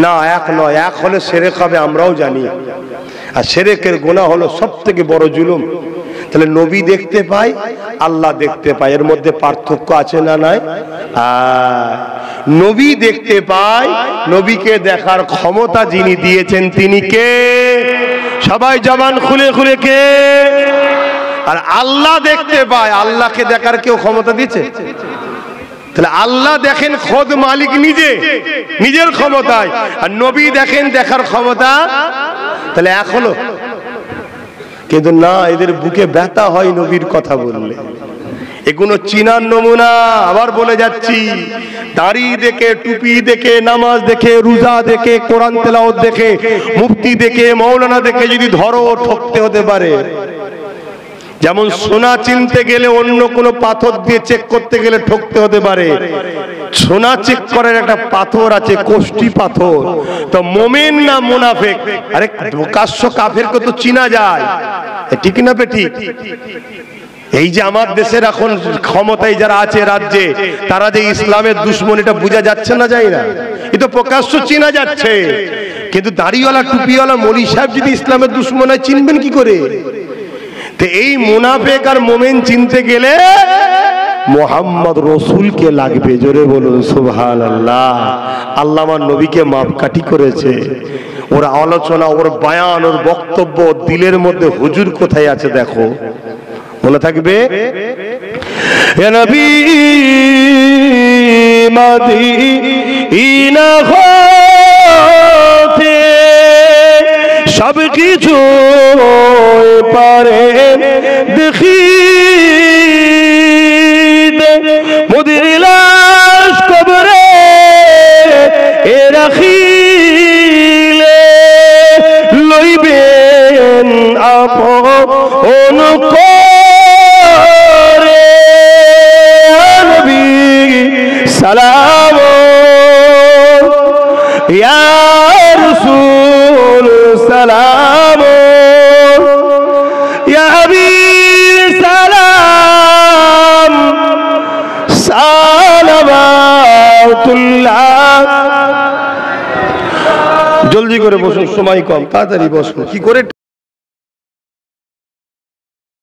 না, এক নয়। এক হলে শিরক হবে, আমরাও জানি। আর শিরকের গুনাহ হলো সবথেকে বড় জুলুম। তাহলে নবী দেখতে পায়, আল্লাহ দেখতে পায়, এর মধ্যে পার্থক্য আছে না নাই? নবী দেখতে পায়, নবীকে দেখার ক্ষমতা যিনি দিয়েছেন তিনি কে? সবাই জবান খুলে খুলে কে? আর আল্লাহ দেখতে পায়, আল্লাহকে দেখার কেউ ক্ষমতা দিয়েছে? তাহলে আল্লাহ দেখেন খোদ মালিক নিজে, নিজের ক্ষমতায়, আর নবী দেখেন দেখার ক্ষমতা। তাহলে এক হলো? কিন্তু না, এদের বুকে ব্যথা হয় নবীর কথা বললে। এগুলো চীনার নমুনা। আবার বলে যাচ্ছি, দাড়ি দেখে, টুপি দেখে, নামাজ দেখে, রোজা দেখে, কোরআন তেলাওয়াত দেখে, মুফতি দেখে, মাওলানা দেখে যদি ধরো, ঠকতে হতে পারে। যেমন সোনা চিনতে গেলে অন্য কোনো পাথর দিয়ে চেক করতে গেলে ঠকতে হতে পারে। সোনা চেক করার একটা পাথর আছে, কোষ্ঠী পাথর। তো মুমিন না মুনাফিক, আরে প্রকাশ্য কাফেরকে তো চিনা যায়, ঠিক না ঠিক? এই যে আমার দেশের এখন ক্ষমতায় যারা আছে রাজ্যে, তারা যে ইসলামের দুশমন, এটা বোঝা যাচ্ছে না, যায় না? এ তো প্রকাশ্য চিনা যাচ্ছে। কিন্তু দাড়িওয়ালা টুপিওয়ালা মৌলভী সাহেব যদি ইসলামের দুশমন হয়, চিনবেন কি করে? তো এই মুনাফিক আর মুমিন চিনতে গেলে মোহাম্মদ রসুলকে লাগবে। জোরে বলুন সুবহানাল্লাহ। আল্লাহ আমার নবীকে মাপকাঠি করেছে। ওর আলোচনা, ওর বয়ান, ওর বক্তব্য, দিলের মধ্যে হুজুর কোথায় আছে দেখো, মনে থাকবে। ইয়া নবী মদিনা হতে সব কিছু পারে দেখি, মোদের লাশ কবরে এ রাখিলে লইবেন আপন করে। নবী সালাম ইয়া রাসূল সালাম ইয়া হাবিব সালাম সালাওয়াতুল্লাহ। জলদি করে বসুন, সময় কম, তাড়াতাড়ি বসুন। কি করে